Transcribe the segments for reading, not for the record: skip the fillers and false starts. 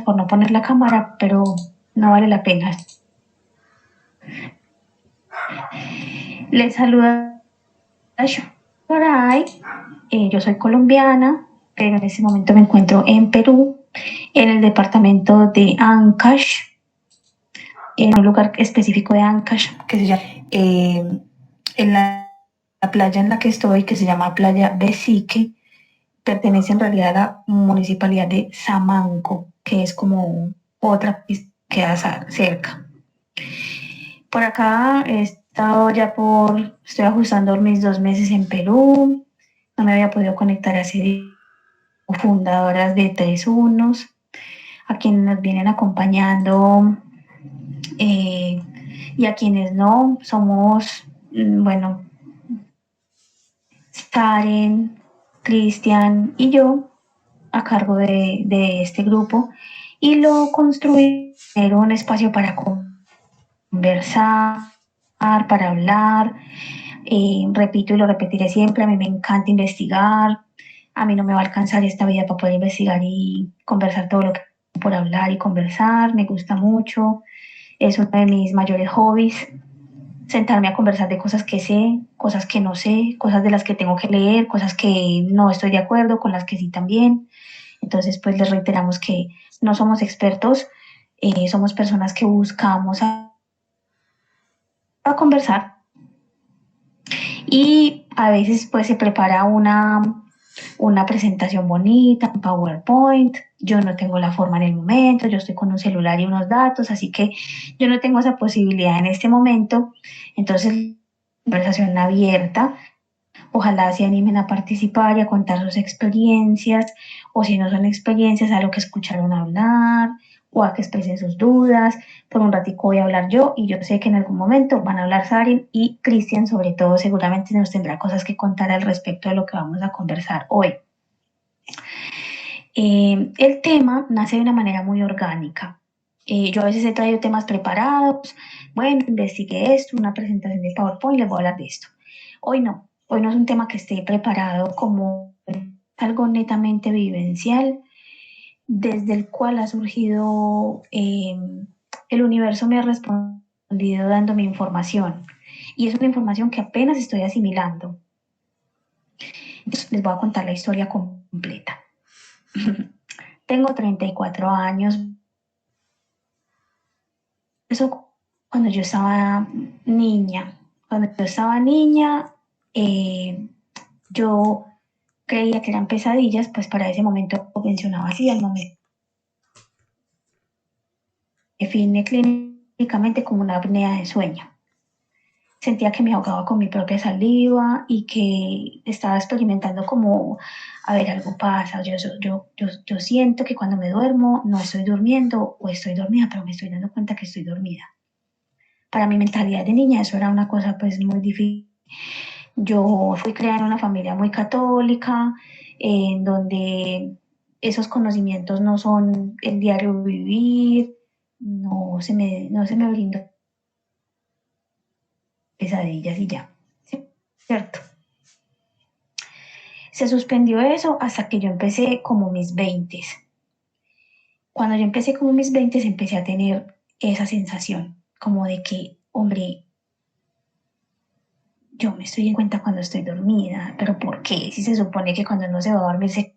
por no poner la cámara, pero no vale la pena. Les saluda por ahí. Yo soy colombiana, pero en este momento me encuentro en Perú, en el departamento de Ancash, en un lugar específico de Ancash que se llama, en la playa en la que estoy, que se llama Playa Besique, pertenece en realidad a la municipalidad de Samanco, que es como otra que queda cerca. Por acá he estado estoy ajustando mis 2 meses en Perú, no me había podido conectar hace días, fundadoras de 3 Unos, a quienes nos vienen acompañando y a quienes no, somos, bueno, Karen, Cristian y yo a cargo de este grupo y lo construí un espacio para conversar, para hablar. Repito y lo repetiré siempre, a mí me encanta investigar, a mí no me va a alcanzar esta vida para poder investigar y conversar todo lo que por hablar y conversar, me gusta mucho, es uno de mis mayores hobbies, sentarme a conversar de cosas que sé, cosas que no sé, cosas de las que tengo que leer, cosas que no estoy de acuerdo, con las que sí también. Entonces, pues les reiteramos que no somos expertos, somos personas que buscamos a conversar y a veces pues se prepara una presentación bonita, un PowerPoint. Yo no tengo la forma en el momento, yo estoy con un celular y unos datos, así que yo no tengo esa posibilidad en este momento. Entonces, conversación abierta. Ojalá se animen a participar y a contar sus experiencias, o si no son experiencias, a lo que escucharon hablar, o a que expresen sus dudas. Por un ratico voy a hablar yo, y yo sé que en algún momento van a hablar Saren y Cristian, sobre todo, seguramente nos tendrá cosas que contar al respecto de lo que vamos a conversar hoy. El tema nace de una manera muy orgánica. Yo a veces he traído temas preparados, bueno, investigué esto, una presentación de PowerPoint, les voy a hablar de esto. Hoy no es un tema que esté preparado como algo netamente vivencial, desde el cual ha surgido, el universo me ha respondido dándome información. Y es una información que apenas estoy asimilando. Entonces, les voy a contar la historia completa. Tengo 34 años. Eso cuando yo estaba niña. Cuando yo estaba niña, eh, yo creía que eran pesadillas, pues para ese momento mencionaba así, al momento define clínicamente como una apnea de sueño. Sentía que me ahogaba con mi propia saliva y que estaba experimentando como, a ver, algo pasa, yo siento que cuando me duermo no estoy durmiendo o estoy dormida, pero me estoy dando cuenta que estoy dormida. Para mi mentalidad de niña eso era una cosa pues muy difícil. Yo fui criada en una familia muy católica, en donde esos conocimientos no son el diario vivir, no se me brindó pesadillas y ya, ¿sí? ¿Cierto? Se suspendió eso hasta que yo empecé como mis 20. Cuando yo empecé como mis 20 empecé a tener esa sensación como de que, hombre, yo me estoy en cuenta cuando estoy dormida, pero ¿por qué? Si se supone que cuando uno se va a dormir se...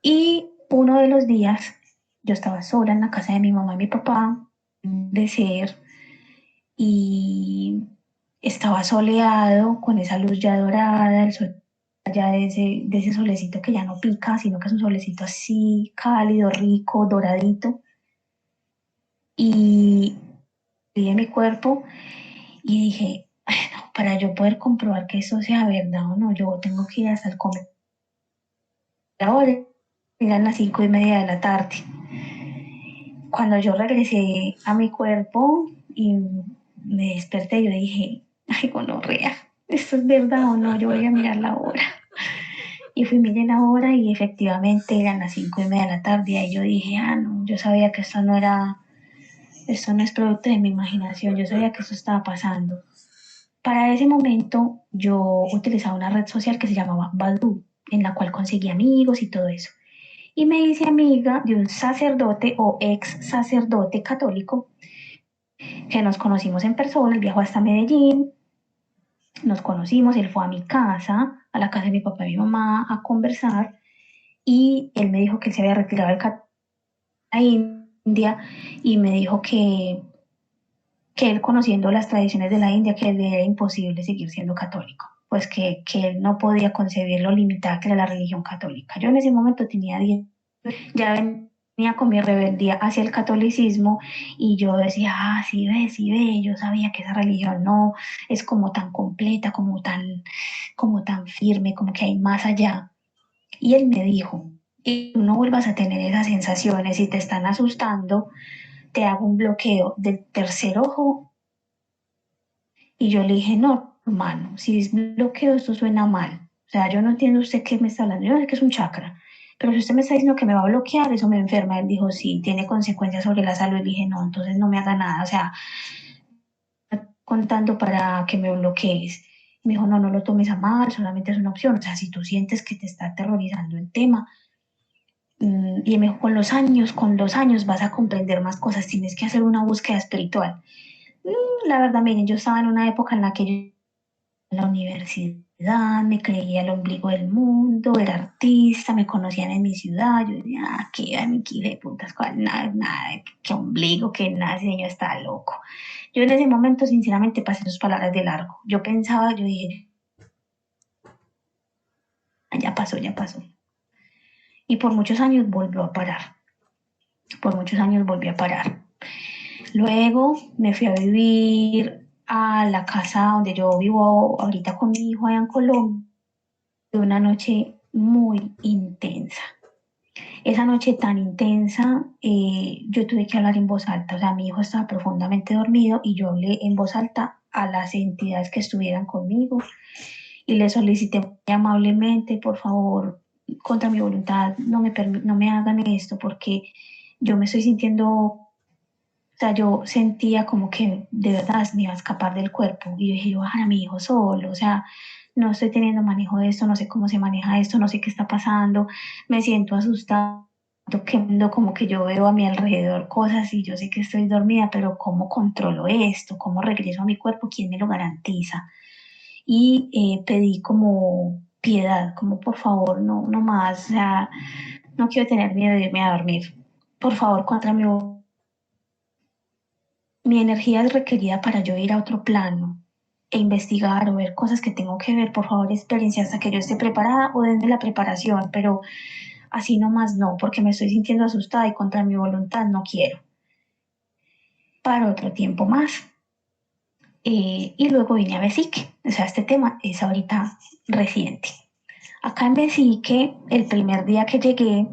Y uno de los días yo estaba sola en la casa de mi mamá y mi papá, de ser, y estaba soleado con esa luz ya dorada, el sol ya de ese solecito que ya no pica, sino que es un solecito así cálido, rico, doradito. Y vi en mi cuerpo y dije, no, para yo poder comprobar que eso sea verdad o no, yo tengo que ir hasta el comedor. Ahora eran las 5:30 de la tarde. Cuando yo regresé a mi cuerpo y me desperté, yo dije, ay, gonorrea, ¿esto es verdad o no? Yo voy a mirar la hora. Y fui, miré la hora y efectivamente eran las 5:30 de la tarde. Y ahí yo dije, ah, no, yo sabía que esto no es producto de mi imaginación, yo sabía que esto estaba pasando. Para ese momento yo utilizaba una red social que se llamaba Badoo, en la cual conseguí amigos y todo eso. Y me hice amiga de un sacerdote o ex sacerdote católico que nos conocimos en persona, él viajó hasta Medellín, nos conocimos, él fue a mi casa, a la casa de mi papá y mi mamá a conversar y él me dijo que él se había retirado del la India y me dijo que él conociendo las tradiciones de la India, que le era imposible seguir siendo católico, pues que él no podía concebir lo limitada que era la religión católica. Yo en ese momento tenía 10, ya venía con mi rebeldía hacia el catolicismo y yo decía, sí ve, yo sabía que esa religión no es como tan completa, como tan firme, como que hay más allá. Y él me dijo, y no vuelvas a tener esas sensaciones, si te están asustando, te hago un bloqueo del tercer ojo. Y yo le dije, no, hermano, si es bloqueo, esto suena mal. O sea, yo no entiendo usted qué me está hablando. Yo sé que es un chakra. Pero si usted me está diciendo que me va a bloquear, eso me enferma. Él dijo, sí, tiene consecuencias sobre la salud. Le dije, no, entonces no me haga nada. O sea, contando para que me bloquees. Me dijo, no, no lo tomes a mal, solamente es una opción. O sea, si tú sientes que te está aterrorizando el tema, y me dijo, con los años vas a comprender más cosas, tienes que hacer una búsqueda espiritual. La verdad, miren, yo estaba en una época en la que yo en la universidad, me creía el ombligo del mundo, era artista, me conocían en mi ciudad, yo decía, qué aquí de putas, nada, nada, qué ombligo, que nada, ese señor está loco. Yo en ese momento, sinceramente, pasé sus palabras de largo. Yo pensaba, yo dije, ya pasó, ya pasó. Y por muchos años volvió a parar, por muchos años volvió a parar. Luego me fui a vivir a la casa donde yo vivo ahorita con mi hijo allá en Colombia, una noche muy intensa. Esa noche tan intensa, yo tuve que hablar en voz alta, o sea, mi hijo estaba profundamente dormido y yo hablé en voz alta a las entidades que estuvieran conmigo y le solicité muy amablemente, por favor, contra mi voluntad, no me hagan esto porque yo me estoy sintiendo, o sea, yo sentía como que de verdad me iba a escapar del cuerpo y yo dije, yo a mi hijo solo, o sea, no estoy teniendo manejo de esto, no sé cómo se maneja esto, no sé qué está pasando, me siento asustada, como que yo veo a mi alrededor cosas y yo sé que estoy dormida, pero ¿cómo controlo esto? ¿Cómo regreso a mi cuerpo? ¿Quién me lo garantiza? Y pedí como piedad, como por favor, no, no más, o sea, no quiero tener miedo de irme a dormir. Por favor, contra mi energía es requerida para yo ir a otro plano e investigar o ver cosas que tengo que ver. Por favor, experiencia hasta que yo esté preparada o denme la preparación, pero así nomás no, porque me estoy sintiendo asustada y contra mi voluntad no quiero. Para otro tiempo más. Y luego vine a Besique. O sea, este tema es ahorita reciente. Acá en Besique, el primer día que llegué,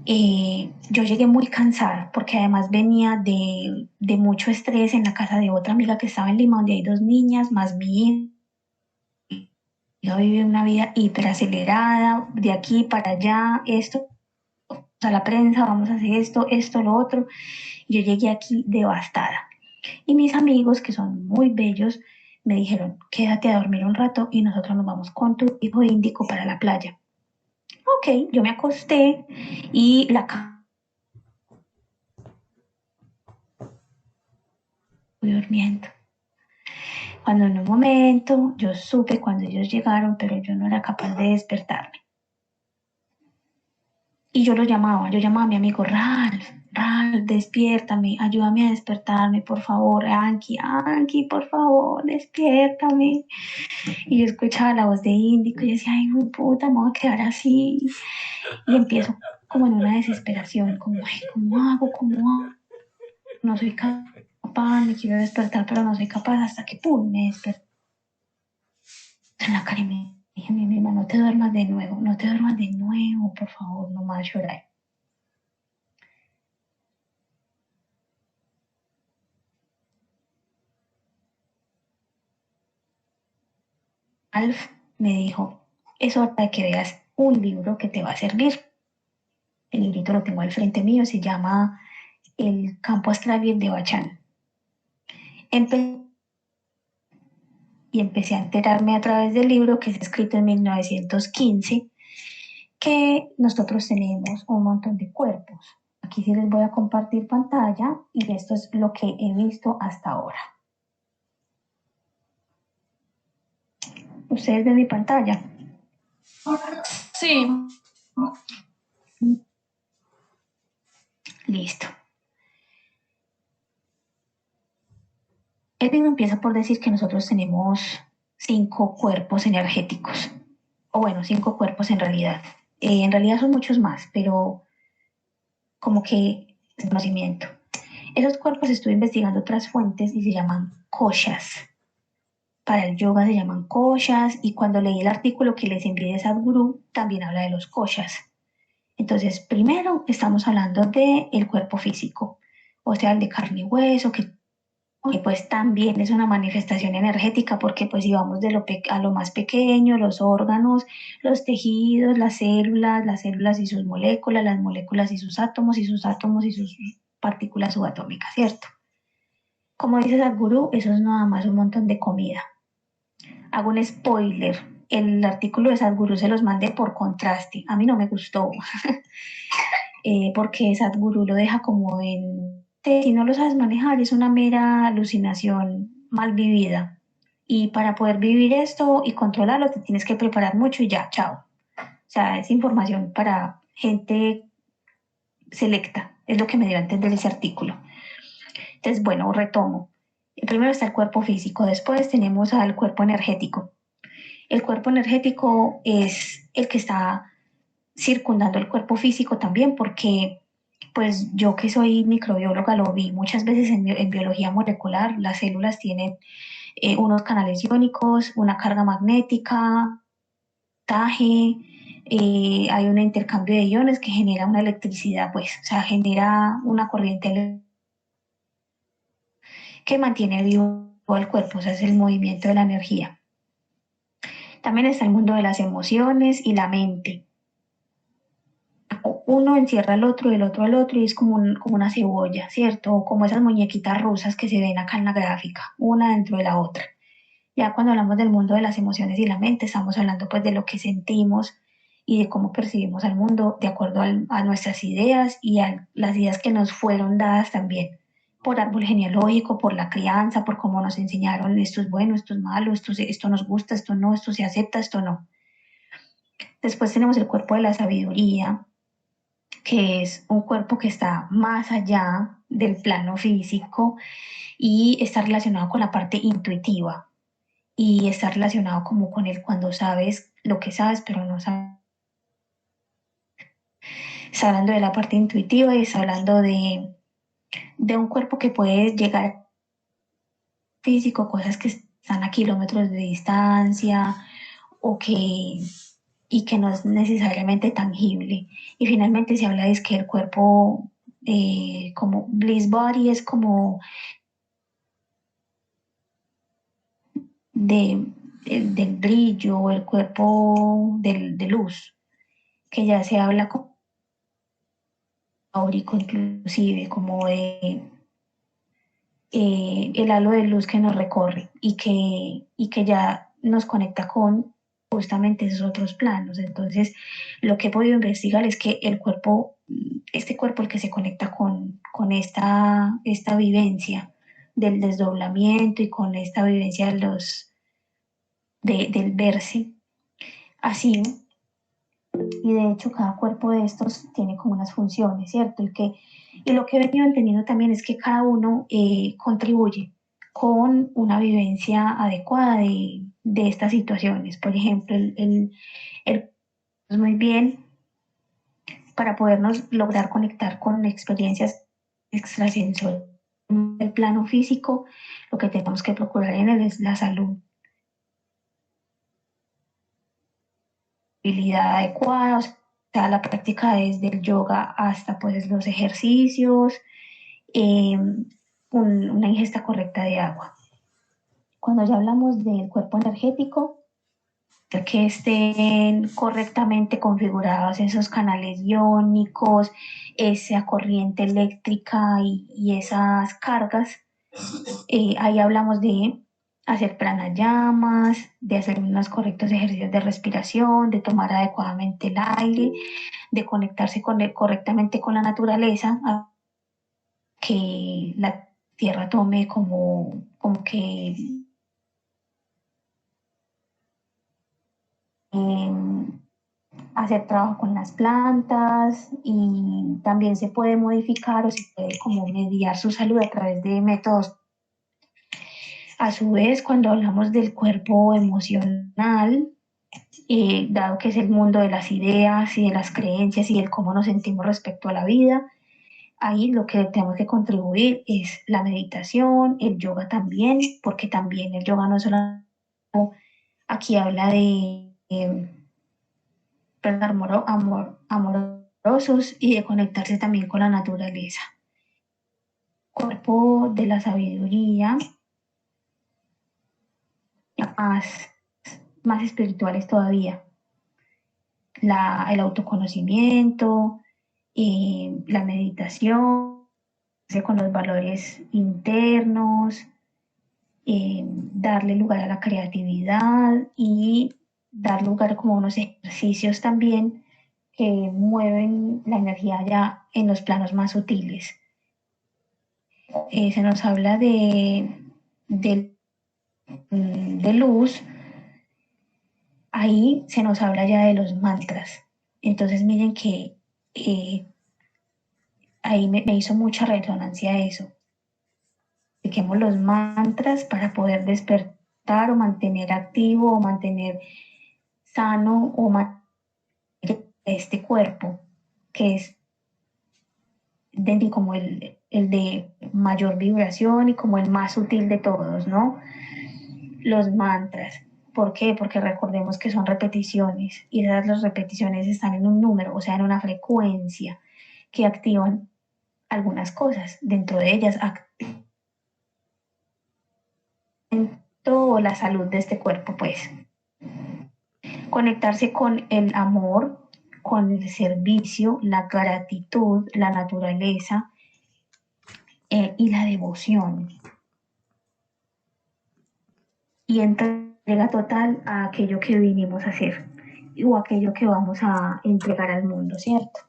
yo llegué muy cansada porque además venía de mucho estrés en la casa de otra amiga que estaba en Lima, donde hay dos niñas, más mi hija vive una vida hiperacelerada, de aquí para allá, esto, a la prensa, vamos a hacer esto, esto, lo otro. Yo llegué aquí devastada. Y mis amigos, que son muy bellos, me dijeron, quédate a dormir un rato y nosotros nos vamos con tu hijo índico para la playa. Ok, yo me acosté y la fui durmiendo. Cuando en un momento yo supe cuando ellos llegaron, pero yo no era capaz de despertarme. Y yo llamaba a mi amigo Ralph, despiértame, ayúdame a despertarme, por favor, Anki, por favor, despiértame. Y yo escuchaba la voz de Índico y yo decía, ay, puta, me voy a quedar así. Y empiezo como en una desesperación, como, ay, ¿cómo hago? ¿Cómo hago? No soy capaz, me quiero despertar, pero no soy capaz, hasta que, pum, me desperté en la cara y me dije a mí misma, no te duermas de nuevo, no te duermas de nuevo, por favor, no más llorar. Alf me dijo, es hora de que veas un libro que te va a servir. El librito lo tengo al frente mío, se llama El campo astral de Bachán. Empecé y empecé a enterarme a través del libro que es escrito en 1915, que nosotros tenemos un montón de cuerpos. Aquí sí les voy a compartir pantalla y esto es lo que he visto hasta ahora. ¿Ustedes ven mi pantalla? Sí. Listo. El libro empieza por decir que nosotros tenemos 5 cuerpos energéticos, o bueno, 5 cuerpos en realidad son muchos más, pero como que es conocimiento. Esos cuerpos estuve investigando otras fuentes y se llaman koshas. Para el yoga se llaman koshas y cuando leí el artículo que les envié de Sadhguru también habla de los koshas. Entonces, primero estamos hablando del cuerpo físico, o sea, el de carne y hueso, que pues también es una manifestación energética porque pues si vamos de a lo más pequeño, los órganos, los tejidos, las células y sus moléculas, las moléculas y sus átomos y sus átomos y sus partículas subatómicas, ¿cierto? Como dice Sadhguru, eso es nada más un montón de comida. Hago un spoiler, el artículo de Sadhguru se los mandé por contraste, a mí no me gustó, porque Sadhguru lo deja como en, si no lo sabes manejar, es una mera alucinación mal vivida. Y para poder vivir esto y controlarlo, te tienes que preparar mucho y ya, chao. O sea, es información para gente selecta, es lo que me dio a entender ese artículo. Entonces, bueno, retomo. Primero está el cuerpo físico, después tenemos al cuerpo energético. El cuerpo energético es el que está circundando el cuerpo físico también, porque pues yo que soy microbióloga lo vi muchas veces en biología molecular, las células tienen unos canales iónicos, una carga magnética, taje, hay un intercambio de iones que genera una electricidad, pues, o sea, genera una corriente que mantiene vivo el cuerpo, o sea, es el movimiento de la energía. También está el mundo de las emociones y la mente. Uno encierra al otro, el otro al otro, y es como una cebolla, ¿cierto? O como esas muñequitas rusas que se ven acá en la gráfica, una dentro de la otra. Ya cuando hablamos del mundo de las emociones y la mente, estamos hablando pues de lo que sentimos y de cómo percibimos al mundo de acuerdo a nuestras ideas y a las ideas que nos fueron dadas también por árbol genealógico, por la crianza, por cómo nos enseñaron esto es bueno, esto es malo, esto nos gusta, esto no, esto se acepta, esto no. Después tenemos el cuerpo de la sabiduría, que es un cuerpo que está más allá del plano físico y está relacionado con la parte intuitiva y está relacionado como con el cuando sabes lo que sabes pero no sabes. Está hablando de la parte intuitiva y está hablando de un cuerpo que puede llegar físico, cosas que están a kilómetros de distancia o que no es necesariamente tangible. Y finalmente se habla de que el cuerpo como bliss body es como del brillo, el cuerpo de luz, que ya se habla como áurico inclusive, como de el halo de luz que nos recorre y que ya nos conecta con justamente esos otros planos. Entonces, lo que he podido investigar es que el cuerpo, este cuerpo el que se conecta con esta vivencia del desdoblamiento y con esta vivencia del verse así, y de hecho cada cuerpo de estos tiene como unas funciones, ¿cierto? Y lo que he venido entendiendo también es que cada uno contribuye con una vivencia adecuada de estas situaciones. Por ejemplo, el muy bien para podernos lograr conectar con experiencias extrasensoriales. En el plano físico, lo que tenemos que procurar en él es la salud, habilidad adecuada, o sea, la práctica desde el yoga hasta pues los ejercicios, eh, una ingesta correcta de agua. Cuando ya hablamos del cuerpo energético, que estén correctamente configurados esos canales iónicos, esa corriente eléctrica y esas cargas, ahí hablamos de hacer pranayamas, de hacer unos correctos ejercicios de respiración, de tomar adecuadamente el aire, de conectarse correctamente con la naturaleza, a que la tierra tome como que eh, hacer trabajo con las plantas y también se puede modificar o se puede como mediar su salud a través de métodos. A su vez, cuando hablamos del cuerpo emocional, dado que es el mundo de las ideas y de las creencias y del cómo nos sentimos respecto a la vida, ahí lo que tenemos que contribuir es la meditación, el yoga también, porque también el yoga no es solo, aquí habla de amorosos y de conectarse también con la naturaleza. Cuerpo de la sabiduría, más, más espirituales todavía. El autoconocimiento, la meditación, con los valores internos, darle lugar a la creatividad y dar lugar como unos ejercicios también que mueven la energía ya en los planos más sutiles. Se nos habla de luz, ahí se nos habla ya de los mantras. Entonces miren que ahí me hizo mucha resonancia eso. Apliquemos los mantras para poder despertar o mantener activo o mantener sano o mantener este cuerpo, que es como el de mayor vibración y como el más sutil de todos, ¿no? Los mantras. ¿Por qué? Porque recordemos que son repeticiones y las repeticiones están en un número, o sea, en una frecuencia que activan algunas cosas. Dentro de ellas, activan toda la salud de este cuerpo, pues. Conectarse con el amor, con el servicio, la gratitud, la naturaleza y la devoción. Y entrega total a aquello que vinimos a hacer o aquello que vamos a entregar al mundo, ¿cierto?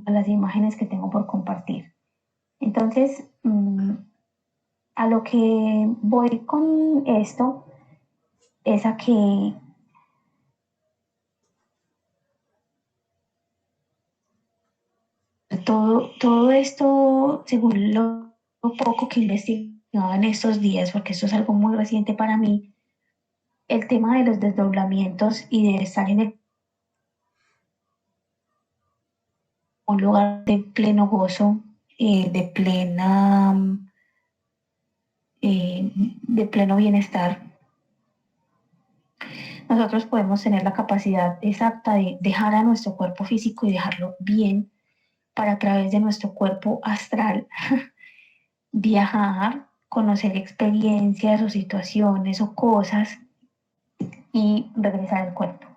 Las imágenes que tengo por compartir. Entonces, a lo que voy con esto es a que todo esto, según lo poco que investigaba en estos días, porque esto es algo muy reciente para mí, el tema de los desdoblamientos y de estar en un lugar de pleno gozo, de pleno bienestar, nosotros podemos tener la capacidad exacta de dejar a nuestro cuerpo físico y dejarlo bien para a través de nuestro cuerpo astral viajar, conocer experiencias o situaciones o cosas y regresar al cuerpo.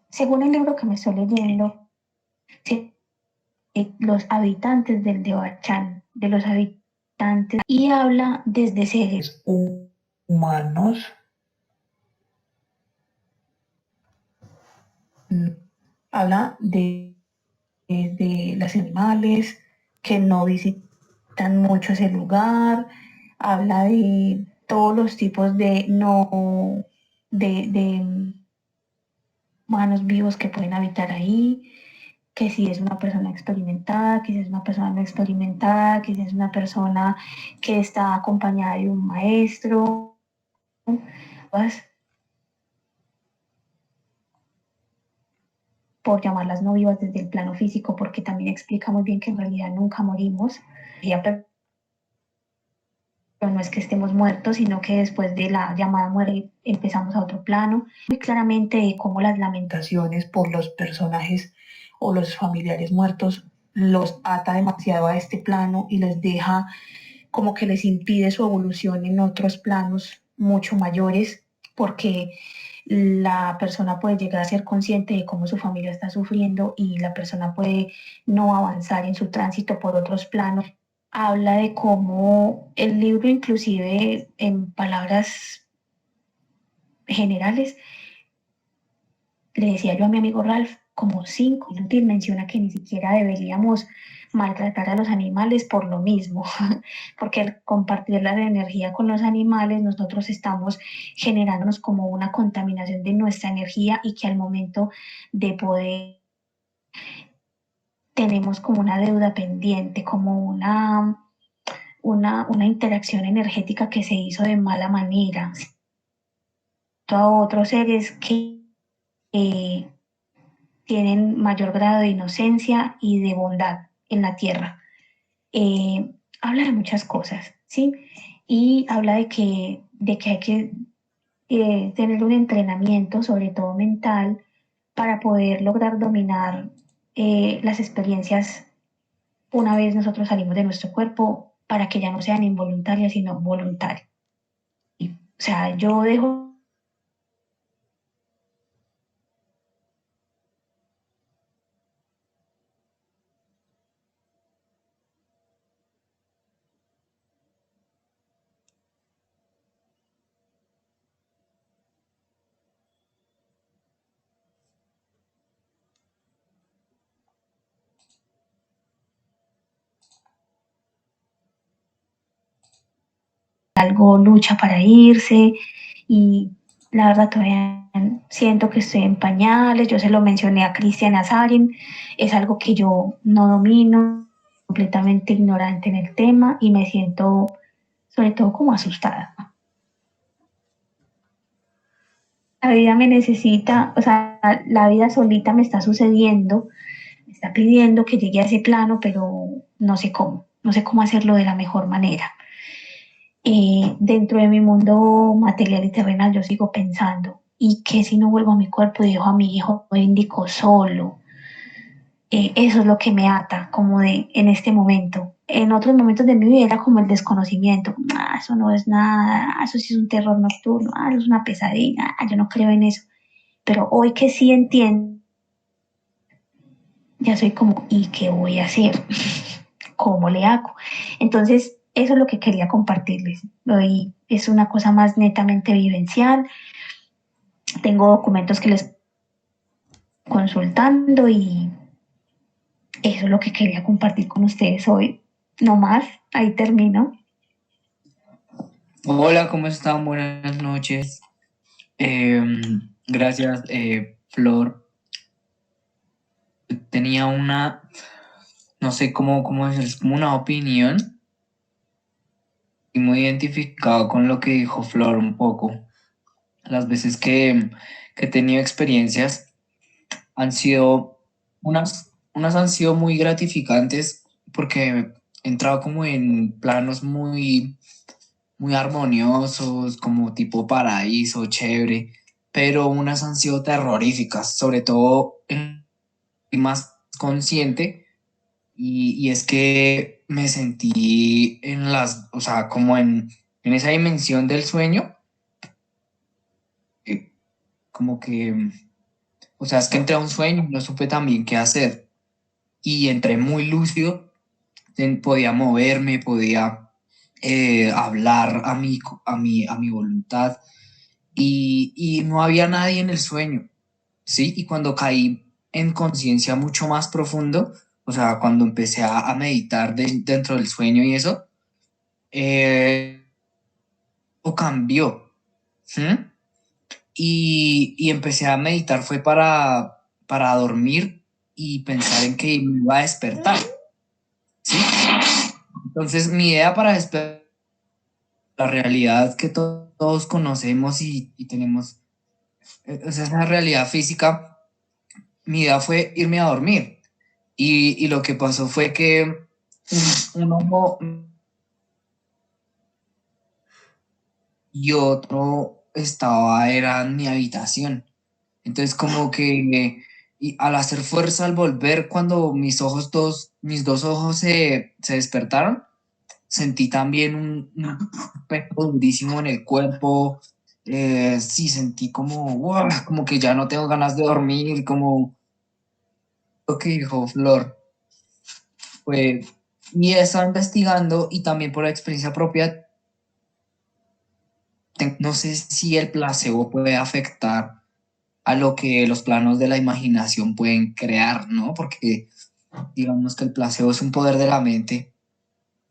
Según el libro que me estoy leyendo, los habitantes del Devachan, de los habitantes, y habla desde seres humanos, habla de los animales que no visitan mucho ese lugar, habla de todos los tipos de no de humanos vivos que pueden habitar ahí, que si es una persona experimentada, que si es una persona no experimentada, que si es una persona que está acompañada de un maestro, pues, por llamarlas no vivas desde el plano físico, porque también explica muy bien que en realidad nunca morimos, pero no es que estemos muertos, sino que después de la llamada muerte empezamos a otro plano. Muy claramente cómo las lamentaciones por los personajes o los familiares muertos los ata demasiado a este plano y les deja como que les impide su evolución en otros planos mucho mayores, porque la persona puede llegar a ser consciente de cómo su familia está sufriendo y la persona puede no avanzar en su tránsito por otros planos habla de cómo el libro, inclusive en palabras generales, le decía yo a mi amigo Ralph, como 5, menciona que ni siquiera deberíamos maltratar a los animales por lo mismo, porque al compartir la energía con los animales, nosotros estamos generándonos como una contaminación de nuestra energía y que al momento de poder tenemos como una deuda pendiente, como una interacción energética que se hizo de mala manera a otros seres que eh, tienen mayor grado de inocencia y de bondad en la tierra. Habla de muchas cosas, ¿sí? Y habla de que hay que tener un entrenamiento, sobre todo mental, para poder lograr dominar las experiencias una vez nosotros salimos de nuestro cuerpo, para que ya no sean involuntarias, sino voluntarias. O sea, yo dejo algo, lucha para irse y la verdad todavía siento que estoy en pañales, yo se lo mencioné a Cristian Azarin, es algo que yo no domino, completamente ignorante en el tema y me siento sobre todo como asustada. La vida me necesita, o sea, la vida solita me está sucediendo, me está pidiendo que llegue a ese plano, pero no sé cómo hacerlo de la mejor manera. Dentro de mi mundo material y terrenal yo sigo pensando, ¿y qué si no vuelvo a mi cuerpo y dejo a mi hijo índico solo? Eso es lo que me ata, como de en este momento. En otros momentos de mi vida era como el desconocimiento, eso no es nada, eso sí es un terror nocturno, eso es una pesadilla, yo no creo en eso. Pero hoy que sí entiendo, ya soy como, ¿y qué voy a hacer? ¿Cómo le hago? Entonces, eso es lo que quería compartirles. Hoy es una cosa más netamente vivencial. Tengo documentos que les consultando y eso es lo que quería compartir con ustedes hoy. No más, ahí termino. Hola, ¿cómo están? Buenas noches. Gracias, Flor. Tenía no sé cómo decir, es como una opinión y muy identificado con lo que dijo Flor un poco. Las veces que he tenido experiencias han sido, unas han sido muy gratificantes porque he entrado como en planos muy armoniosos, como tipo paraíso, chévere, pero unas han sido terroríficas, sobre todo en más consciente, y es que me sentí o sea, como en esa dimensión del sueño, eh, como que, o sea, es que entré a un sueño y no supe también qué hacer, y entré muy lúcido, podía moverme, podía hablar a mi voluntad y no había nadie en el sueño, ¿sí? Y cuando caí en conciencia mucho más profundo, o sea, cuando empecé a meditar dentro del sueño y eso, o cambió, ¿sí? Y empecé a meditar fue para dormir y pensar en que me iba a despertar, ¿sí? Entonces, mi idea para despertar la realidad que todos conocemos y tenemos, o sea, esa realidad física, mi idea fue irme a dormir. Y lo que pasó fue que un ojo y otro era en mi habitación. Entonces como que y al hacer fuerza al volver, cuando mis dos ojos se despertaron, sentí también un peso durísimo en el cuerpo. Sí, sentí como, "Wow", como que ya no tengo ganas de dormir, como lo que dijo Flor. Fue Y he estado investigando y también por experiencia propia, no sé si el placebo puede afectar a lo que los planos de la imaginación pueden crear, ¿no? Porque digamos que el placebo es un poder de la mente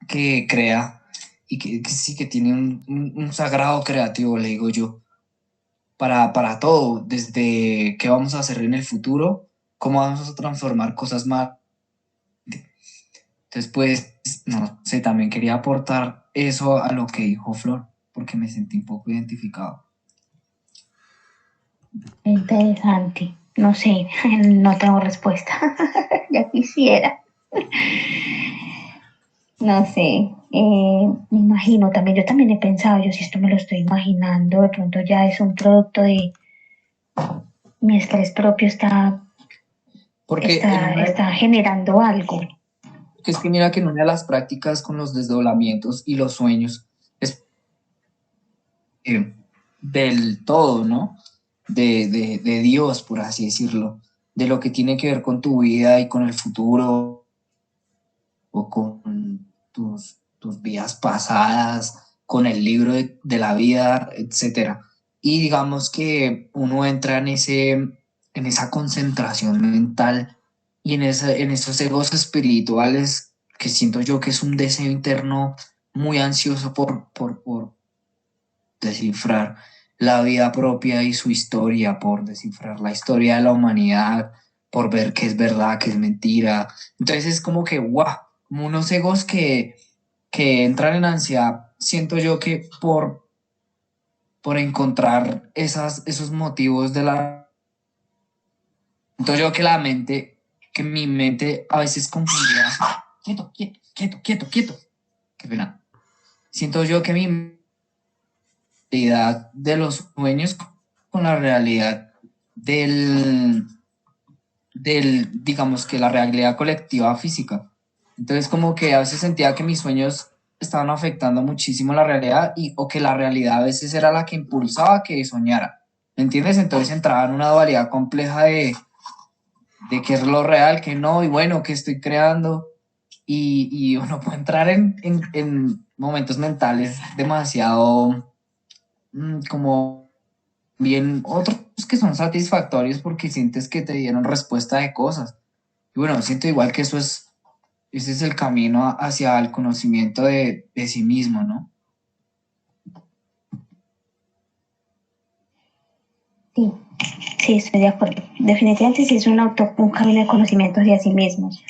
que crea y que sí que tiene un sagrado creativo, le digo yo, para todo, desde qué vamos a hacer en el futuro, cómo vamos a transformar cosas más. Entonces, pues, no sé, también quería aportar eso a lo que dijo Flor, porque me sentí un poco identificado. Interesante. No sé, no tengo respuesta. Ya quisiera. No sé. Me imagino también, yo también he pensado, yo si esto me lo estoy imaginando, de pronto ya es un producto de mi estrés propio Porque en una de, está generando algo. que es que mira que en una de las prácticas con los desdoblamientos y los sueños es del todo, ¿no? De Dios, por así decirlo, de lo que tiene que ver con tu vida y con el futuro o con tus vidas pasadas, con el libro de la vida, etcétera. Y digamos que uno entra en esa concentración mental y en esos egos espirituales que siento yo que es un deseo interno muy ansioso por descifrar la vida propia y su historia, por descifrar la historia de la humanidad, por ver qué es verdad, qué es mentira. Entonces es como que, guau, como unos egos que entran en ansiedad, siento yo que por encontrar esos motivos de la... Siento yo que la mente, que mi mente a veces confundía, quieto, quieto, quieto, quieto, quieto, qué pena. Siento yo que mi realidad de los sueños con la realidad del, digamos que la realidad colectiva física. Entonces como que a veces sentía que mis sueños estaban afectando muchísimo la realidad o que la realidad a veces era la que impulsaba que soñara. ¿Me entiendes? Entonces entraba en una dualidad compleja de qué es lo real, qué no, y bueno, qué estoy creando. Y uno puede entrar en momentos mentales demasiado como bien otros que son satisfactorios porque sientes que te dieron respuesta de cosas. Y bueno, siento igual que ese es el camino hacia el conocimiento de sí mismo, ¿no? Sí, sí, estoy de acuerdo. Definitivamente sí es un camino de conocimiento hacia sí mismos.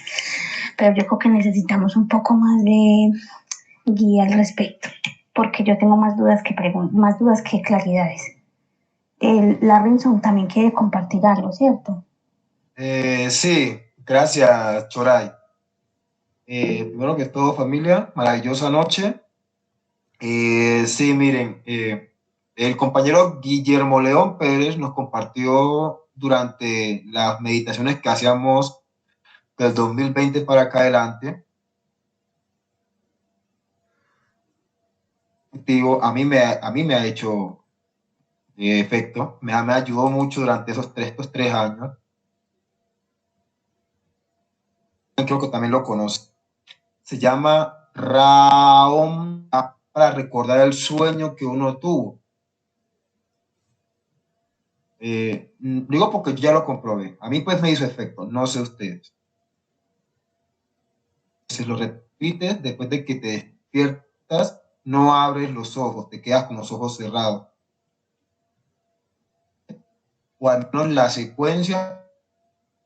Pero yo creo que necesitamos un poco más de guía al respecto, porque yo tengo más dudas que más dudas que claridades. Larrinson también quiere compartir algo, ¿cierto? Sí, gracias, Choray. Primero que todo, familia, maravillosa noche. Sí, miren, el compañero Guillermo León Pérez nos compartió durante las meditaciones que hacíamos del 2020 para acá adelante. Digo, a mí me ha hecho efecto, me ayudó mucho durante estos 3 años. Creo que también lo conoce. Se llama Raom para recordar el sueño que uno tuvo. Digo porque yo ya lo comprobé. A mí pues me hizo efecto, no sé ustedes. Si lo repites, después de que te despiertas, no abres los ojos, te quedas con los ojos cerrados. O al menos la secuencia,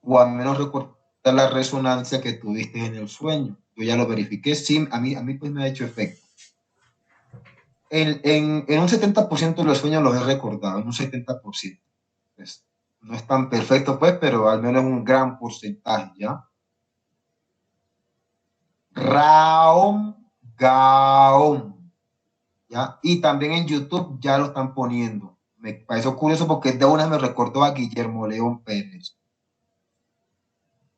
o al menos recordar la resonancia que tuviste en el sueño. Yo ya lo verifiqué, sí, a mí pues me ha hecho efecto. En un 70% de los sueños los he recordado, en un 70%. Pues, no es tan perfecto, pues, pero al menos un gran porcentaje, ¿ya? Raón Gaón, ¿ya? Y también en YouTube ya lo están poniendo. Me pareció curioso porque de una me recordó a Guillermo León Pérez.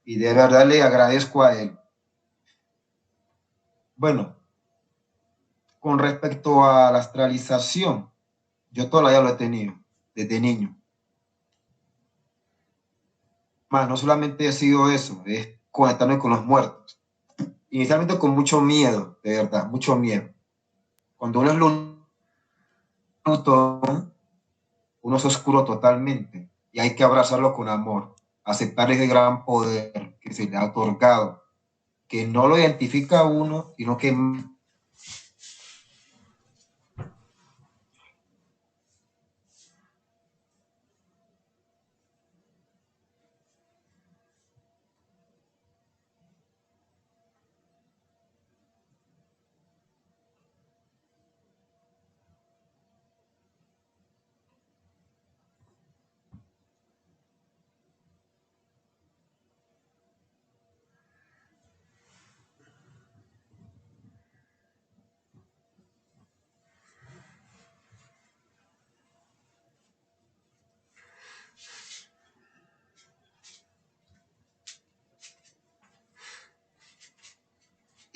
Y de verdad le agradezco a él. Bueno, con respecto a la astralización, yo todavía lo he tenido desde niño. Más, no solamente ha sido eso, es conectarme con los muertos. inicialmente con mucho miedo, de verdad, mucho miedo. Cuando uno es Plutón, uno es oscuro totalmente y hay que abrazarlo con amor, aceptar ese gran poder que se le ha otorgado, que no lo identifica a uno, sino que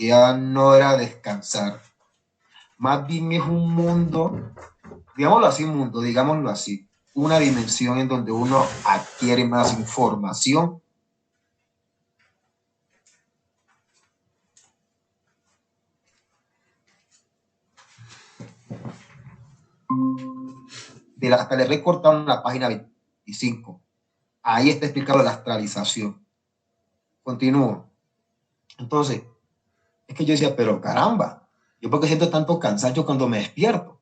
ya no era descansar. Más bien es un mundo, digámoslo así, una dimensión en donde uno adquiere más información hasta le recortaron la página 25. Ahí está explicado la astralización. Continúo. Entonces, es que yo decía, pero caramba, yo porque siento tanto cansancio cuando me despierto.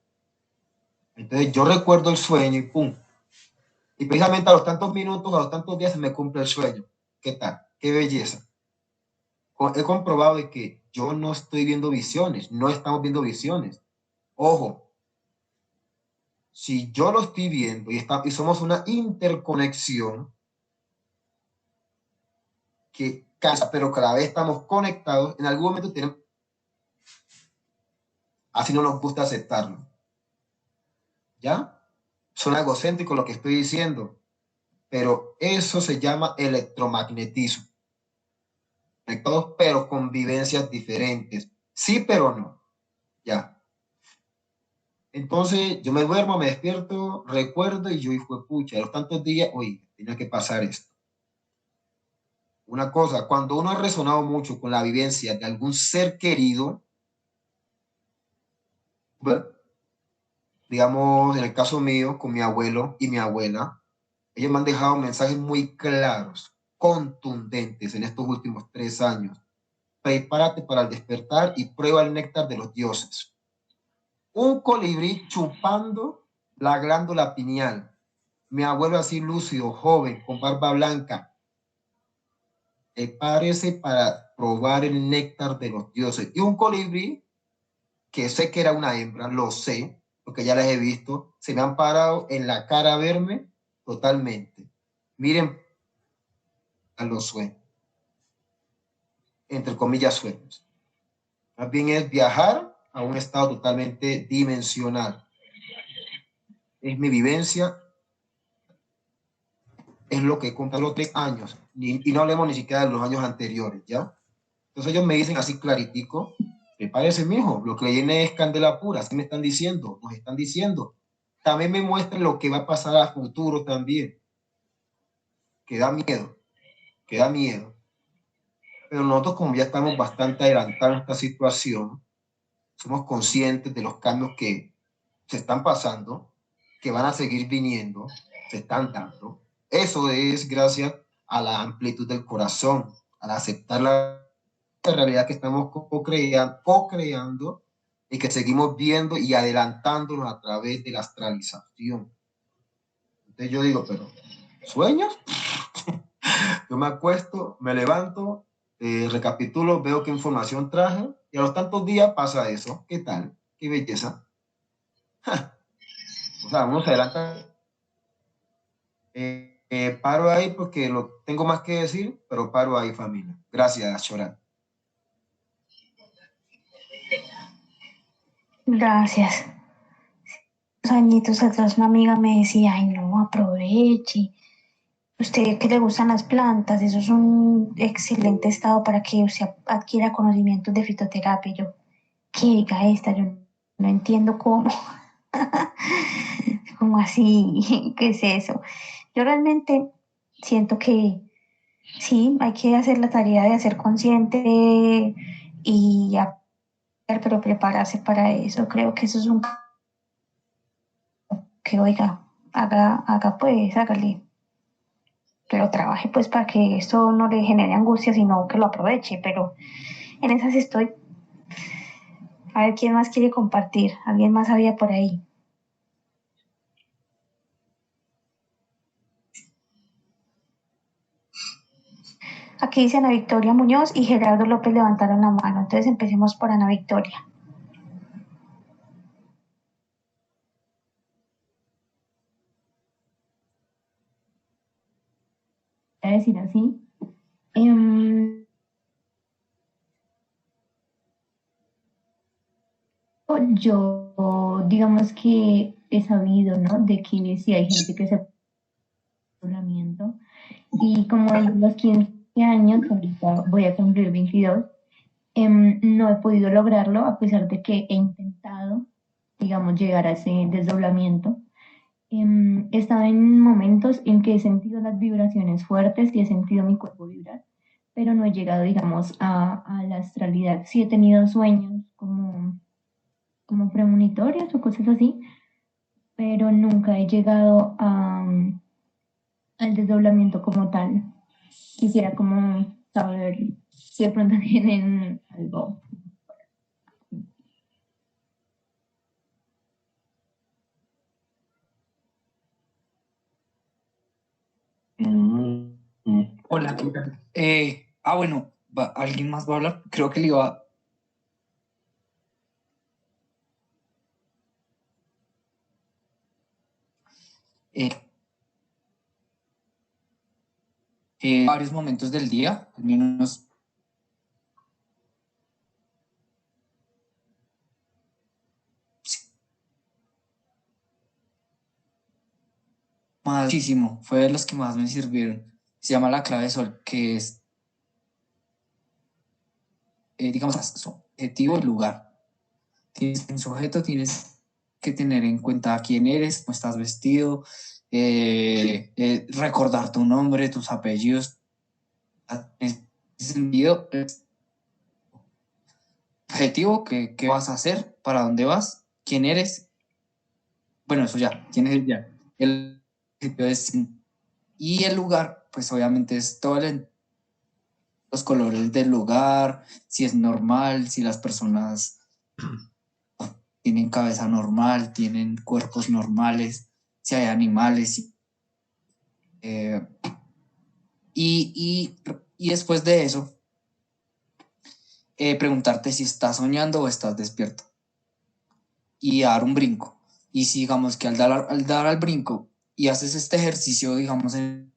Entonces yo recuerdo el sueño y pum. Y precisamente a los tantos minutos, a los tantos días se me cumple el sueño. ¿Qué tal? Qué belleza. He comprobado de que yo no estoy viendo visiones, no estamos viendo visiones. Ojo, si yo lo estoy viendo y somos una interconexión que casa, pero cada vez estamos conectados, en algún momento tenemos, así no nos gusta aceptarlo. ¿Ya? Suena egocéntrico lo que estoy diciendo, pero eso se llama electromagnetismo. Conectados, pero con vivencias diferentes. Sí, pero no. Ya. Entonces, yo me duermo, me despierto, recuerdo y yo, hijo de pucha, a los tantos días, oye, tenía que pasar esto. Una cosa, cuando uno ha resonado mucho con la vivencia de algún ser querido, bueno, digamos, en el caso mío, con mi abuelo y mi abuela, ellos me han dejado mensajes muy claros, contundentes en estos últimos 3 años. Prepárate para el despertar y prueba el néctar de los dioses. Un colibrí chupando la glándula pineal. Mi abuelo así lúcido, joven, con barba blanca. Prepárese para probar el néctar de los dioses. Y un colibrí, que sé que era una hembra, lo sé, porque ya las he visto, se me han parado en la cara a verme totalmente. Miren a los sueños, entre comillas sueños. Más bien es viajar a un estado totalmente dimensional. Es mi vivencia, es lo que he contado los 3 años, y no hablemos ni siquiera de los años anteriores, ¿ya? Entonces ellos me dicen así claritico, prepárese, mijo, lo que viene es candela pura, así me están diciendo, nos están diciendo. También me muestran lo que va a pasar a futuro también, que da miedo, que da miedo. Pero nosotros, como ya estamos bastante adelantados en esta situación, somos conscientes de los cambios que se están pasando, que van a seguir viniendo, se están dando. Eso es gracias a la amplitud del corazón, al aceptar la realidad que estamos co-creando y que seguimos viendo y adelantándonos a través de la astralización. Entonces yo digo, pero ¿sueños? Yo me acuesto, me levanto, recapitulo, veo qué información traje y a los tantos días pasa eso. ¿Qué tal? ¿Qué belleza? O sea, uno se adelanta. Paro ahí porque lo tengo más que decir, pero paro ahí, familia. Gracias, Choral. Gracias. Unos añitos atrás una amiga me decía, ay no, aproveche. Usted que le gustan las plantas, eso es un excelente estado para que usted adquiera conocimientos de fitoterapia. Y yo, ¿qué diga esta? Yo no entiendo cómo. ¿Cómo así? ¿Qué es eso? Yo realmente siento que sí, hay que hacer la tarea de hacer consciente y pero prepararse para eso. Creo que eso es un que, oiga, haga pues, hágale, pero trabaje pues para que esto no le genere angustia, sino que lo aproveche, pero en esas estoy. A ver quién más quiere compartir, alguien más había por ahí. Aquí dice Ana Victoria Muñoz y Gerardo López levantaron la mano, entonces empecemos por Ana Victoria. A decir así. Yo, digamos que he sabido, ¿no? De que sí hay gente que se aislamiento y como en los 15 años, ahorita voy a cumplir 22, no he podido lograrlo a pesar de que he intentado, digamos, llegar a ese desdoblamiento. He estado en momentos en que he sentido las vibraciones fuertes y he sentido mi cuerpo vibrar, pero no he llegado, digamos, a la astralidad. Sí he tenido sueños como premonitorios o cosas así, pero nunca he llegado al desdoblamiento como tal. Quisiera como saber si de pronto tienen algo. Hola, ¿qué tal? Bueno, ¿alguien más va a hablar? Creo que le iba. Eh, varios momentos del día, al menos muchísimo, fue de los que más me sirvieron. Se llama la clave sol, que es, digamos, objetivo y lugar. Tienes un sujeto, tienes que tener en cuenta quién eres, cómo estás vestido, recordar tu nombre, tus apellidos. En ese sentido, objetivo, qué vas a hacer, para dónde vas, quién eres. Bueno, eso ya, quién eres ya. El objetivo es, y el lugar, pues obviamente es todo los colores del lugar, si es normal, si las personas tienen cabeza normal, tienen cuerpos normales, si hay animales. eh, y, y después de eso, preguntarte si estás soñando o estás despierto y dar un brinco. Y si digamos que al dar al brinco y haces este ejercicio, digamos, en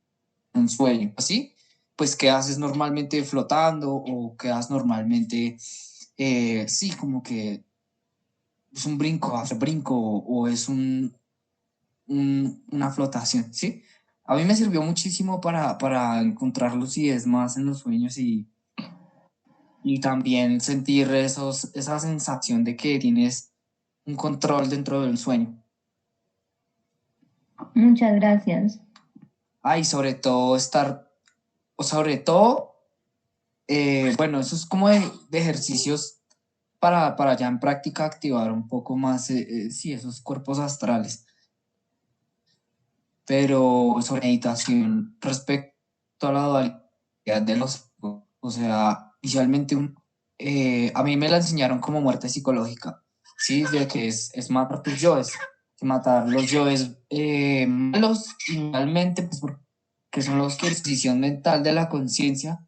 un sueño, ¿así? Pues ¿qué haces normalmente flotando o quedas normalmente, sí, como que es un brinco, hacer brinco o es una flotación, ¿sí? A mí me sirvió muchísimo para encontrar lucidez más en los sueños y también sentir esa sensación de que tienes un control dentro del sueño. Muchas gracias. Y sobre todo bueno, eso es como de ejercicios para ya en práctica activar un poco más, sí, esos cuerpos astrales. Pero sobre meditación respecto a la dualidad de o sea, inicialmente a mí me la enseñaron como muerte psicológica, ¿sí? De que es matar tus yoes, que matar los yoes malos, finalmente, pues porque son los que decisión mental de la conciencia,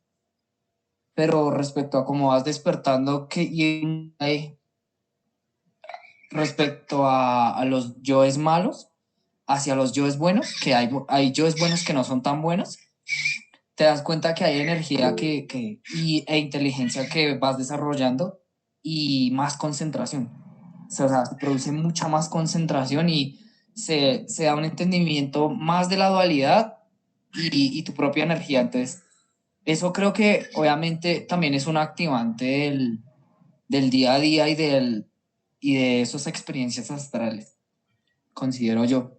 pero respecto a cómo vas despertando, respecto a los yoes malos, hacia los yoes buenos, que hay yoes buenos que no son tan buenos, te das cuenta que hay energía e inteligencia que vas desarrollando y más concentración. O sea, se produce mucha más concentración y se da un entendimiento más de la dualidad y tu propia energía. Entonces, eso creo que obviamente también es un activante del día a día y de esas experiencias astrales, considero yo.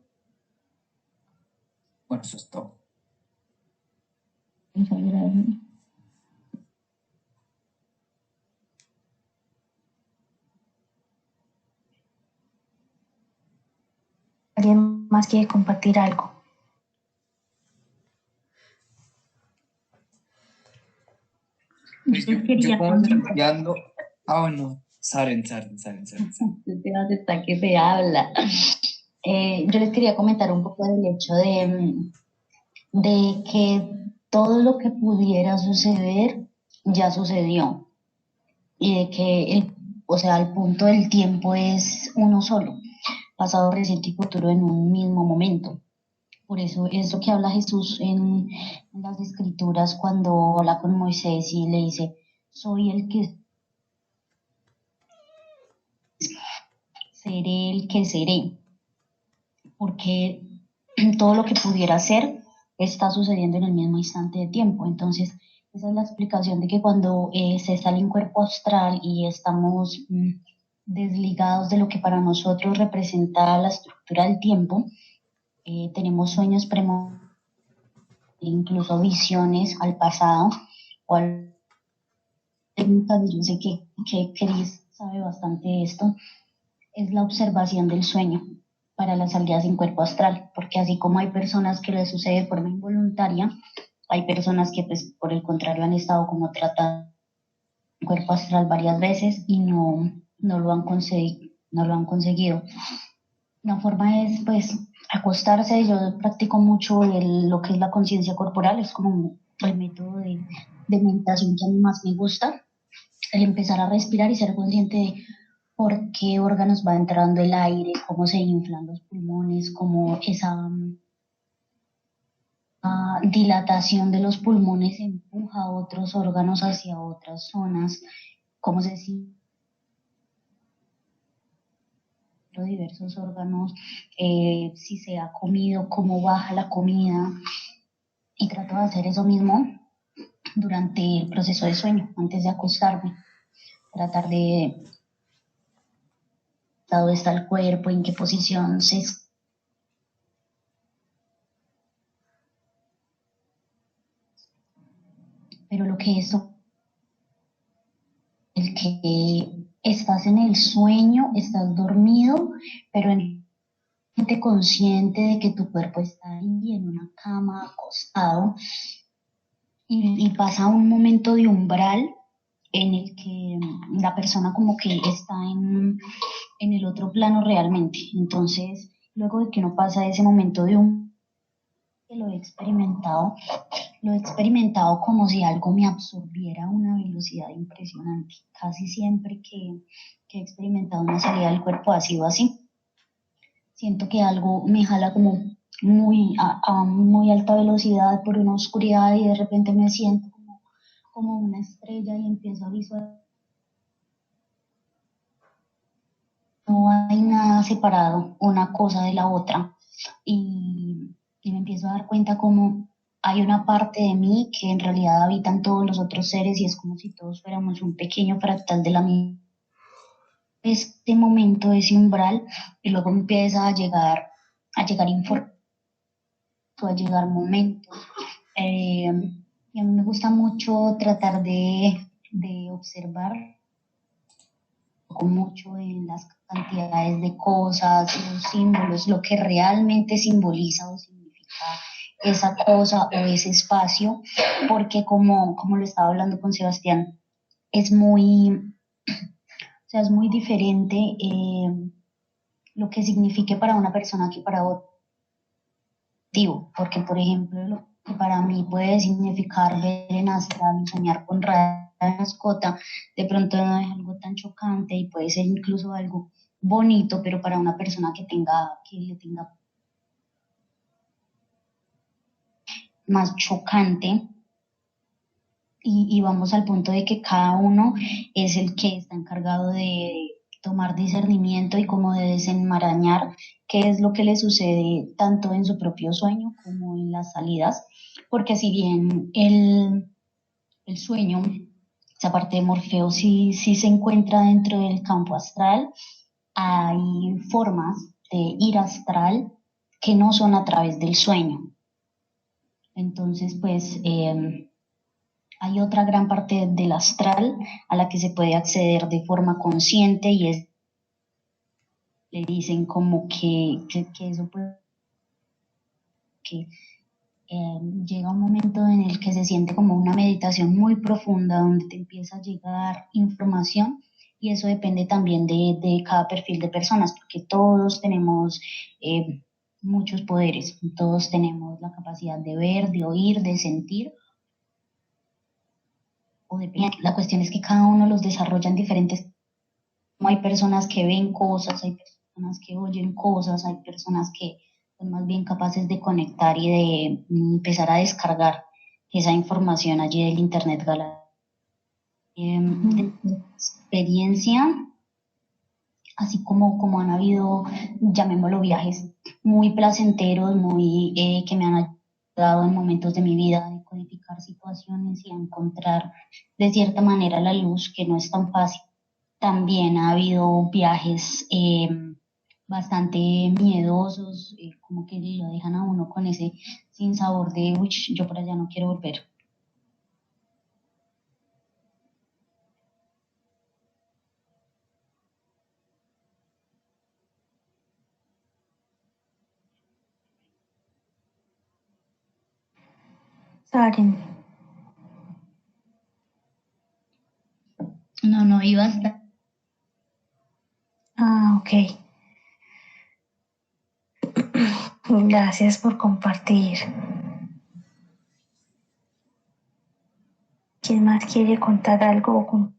Bueno, eso es todo. Muchas gracias. más quiere compartir algo. Pues Yo yo quería como comentar. estudiando. Ah, bueno, Saren. Tú te vas hasta que se habla. Yo les quería comentar un poco del hecho de que todo lo que pudiera suceder ya sucedió y de que o sea, el punto del tiempo es uno solo, pasado, presente y futuro en un mismo momento. Por eso es lo que habla Jesús en las Escrituras cuando habla con Moisés y le dice, soy el que seré el que seré, porque todo lo que pudiera ser está sucediendo en el mismo instante de tiempo. Entonces, esa es la explicación de que cuando se sale en cuerpo astral y estamos desligados de lo que para nosotros representa la estructura del tiempo, tenemos sueños premonitorios, incluso visiones al pasado o al técnicas, yo sé que Cris sabe bastante de esto, es la observación del sueño para las salidas en cuerpo astral, porque así como hay personas que les sucede de forma involuntaria, hay personas que pues por el contrario han estado como tratando en cuerpo astral varias veces y no lo han conseguido. Una forma es pues acostarse, yo practico mucho lo que es la conciencia corporal, es como el método de meditación que a mí más me gusta, el empezar a respirar y ser consciente de por qué órganos va entrando el aire, cómo se inflan los pulmones, cómo esa dilatación de los pulmones empuja a otros órganos hacia otras zonas, cómo se sienten diversos órganos, si se ha comido, cómo baja la comida, y trato de hacer eso mismo durante el proceso de sueño, antes de acostarme, tratar de dónde está el cuerpo, en qué posición pero lo que es el que estás en el sueño, estás dormido, pero consciente de que tu cuerpo está ahí en una cama, acostado, y pasa un momento de umbral en el que la persona como que está en el otro plano realmente. Entonces, luego de que uno pasa ese momento de umbral, lo he experimentado como si algo me absorbiera a una velocidad impresionante. Casi siempre que he experimentado una salida del cuerpo ha sido así. Siento que algo me jala como a muy alta velocidad por una oscuridad y de repente me siento como una estrella y empiezo a visualizar. No hay nada separado una cosa de la otra y me empiezo a dar cuenta como hay una parte de mí que en realidad habitan todos los otros seres y es como si todos fuéramos un pequeño fractal de la misma. Este momento, ese umbral, y luego empieza a llegar información, a llegar momentos. Y a mí me gusta mucho tratar de observar mucho en las cantidades de cosas, los símbolos, lo que realmente simboliza o significa esa cosa o ese espacio, porque como lo estaba hablando con Sebastián, es es muy diferente lo que signifique para una persona que para otro. Porque, por ejemplo, lo que para mí puede significar ver en astral y soñar con rara mascota, de pronto no es algo tan chocante y puede ser incluso algo bonito, pero para una persona que le tenga más chocante. Y vamos al punto de que cada uno es el que está encargado de tomar discernimiento y como de desenmarañar qué es lo que le sucede tanto en su propio sueño como en las salidas, porque si bien el sueño, esa parte de Morfeo, sí se encuentra dentro del campo astral, hay formas de ir astral que no son a través del sueño. Entonces, pues hay otra gran parte del astral a la que se puede acceder de forma consciente y le dicen como que eso puede porque llega un momento en el que se siente como una meditación muy profunda donde te empieza a llegar información y eso depende también de cada perfil de personas, porque todos tenemos muchos poderes, todos tenemos la capacidad de ver, de oír, de sentir. La cuestión es que cada uno los desarrolla en diferentes. Hay personas que ven cosas, hay personas que oyen cosas, hay personas que son más bien capaces de conectar y de empezar a descargar esa información allí del Internet Galáctico. De experiencia, así como han habido, llamémoslo, viajes muy placenteros, muy que me han ayudado en momentos de mi vida a decodificar situaciones y a encontrar de cierta manera la luz, que no es tan fácil. También ha habido viajes bastante miedosos, como que lo dejan a uno con ese sinsabor de, uy, yo por allá no quiero volver. Saren. No, iba a estar. Ah, ok. Gracias por compartir. ¿Quién más quiere contar algo?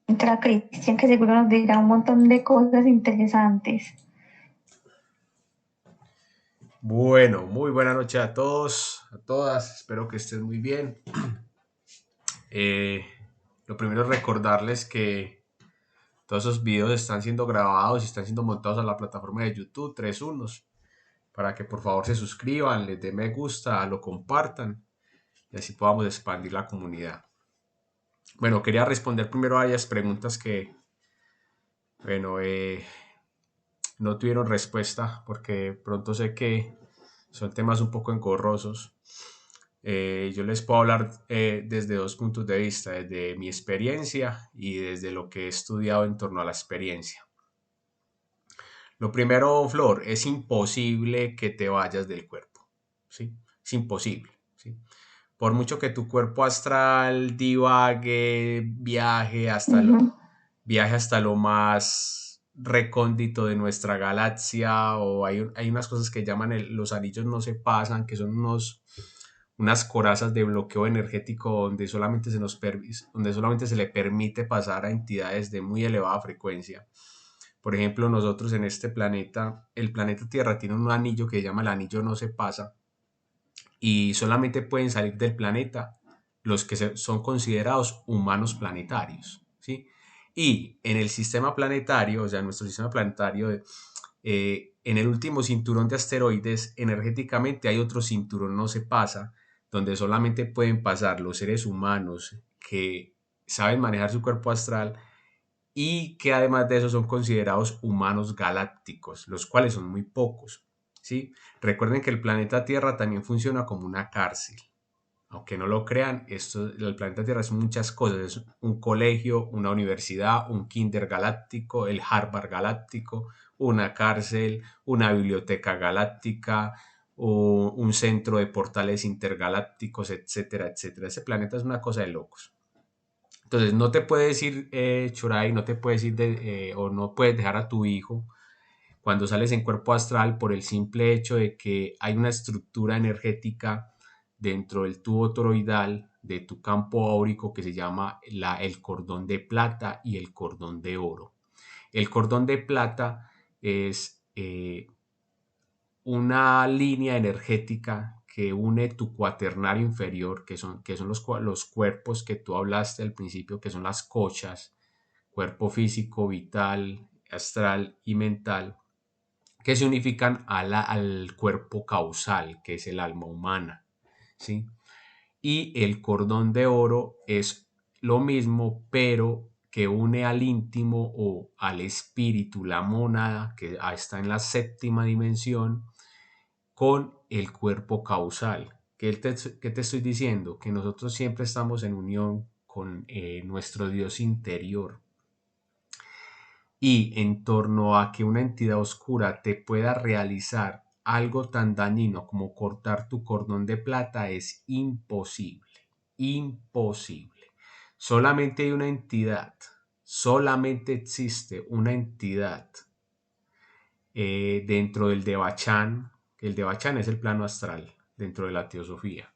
Entra Cristian, que seguro nos dirá un montón de cosas interesantes. Bueno, muy buena noche a todos, a todas. Espero que estén muy bien. Lo primero es recordarles que todos esos videos están siendo grabados y están siendo montados a la plataforma de YouTube 3 para que por favor se suscriban, les den me gusta, lo compartan y así podamos expandir la comunidad. Bueno, quería responder primero a varias preguntas que, bueno, no tuvieron respuesta porque pronto sé que son temas un poco engorrosos. Yo les puedo hablar desde 2 puntos de vista, desde mi experiencia y desde lo que he estudiado en torno a la experiencia. Lo primero, Flor, es imposible que te vayas del cuerpo, ¿sí? Es imposible, ¿sí? Por mucho que tu cuerpo astral divague, viaje hasta lo más recóndito de nuestra galaxia, o hay unas cosas que llaman los anillos no se pasan, que son unas corazas de bloqueo energético donde donde solamente se le permite pasar a entidades de muy elevada frecuencia. Por ejemplo, nosotros en este planeta, el planeta Tierra tiene un anillo que se llama el anillo no se pasa y solamente pueden salir del planeta los que son considerados humanos planetarios, ¿sí? Y en el sistema planetario, o sea, en nuestro sistema planetario, en el último cinturón de asteroides, energéticamente hay otro cinturón no se pasa, donde solamente pueden pasar los seres humanos que saben manejar su cuerpo astral y que además de eso son considerados humanos galácticos, los cuales son muy pocos, ¿sí? Recuerden que el planeta Tierra también funciona como una cárcel. Aunque no lo crean, el planeta Tierra es muchas cosas. Es un colegio, una universidad, un kinder galáctico, el Harvard galáctico, una cárcel, una biblioteca galáctica, o un centro de portales intergalácticos, etcétera, etcétera. Ese planeta es una cosa de locos. Entonces, no te puedes ir, Choray, no te puedes ir o no puedes dejar a tu hijo cuando sales en cuerpo astral por el simple hecho de que hay una estructura energética dentro del tubo toroidal de tu campo áurico que se llama el cordón de plata y el cordón de oro. El cordón de plata es una línea energética que une tu cuaternario inferior, que son los cuerpos que tú hablaste al principio, que son las cochas, cuerpo físico, vital, astral y mental, que se unifican al cuerpo causal, que es el alma humana, ¿sí? Y el cordón de oro es lo mismo, pero que une al íntimo o al espíritu, la mónada, que está en la séptima dimensión, con el cuerpo causal. ¿Qué te estoy diciendo? Que nosotros siempre estamos en unión con nuestro Dios interior. Y en torno a que una entidad oscura te pueda realizar algo tan dañino como cortar tu cordón de plata es imposible, imposible. Solamente hay una entidad, solamente existe una entidad dentro del Devachan, que el Devachan es el plano astral dentro de la teosofía.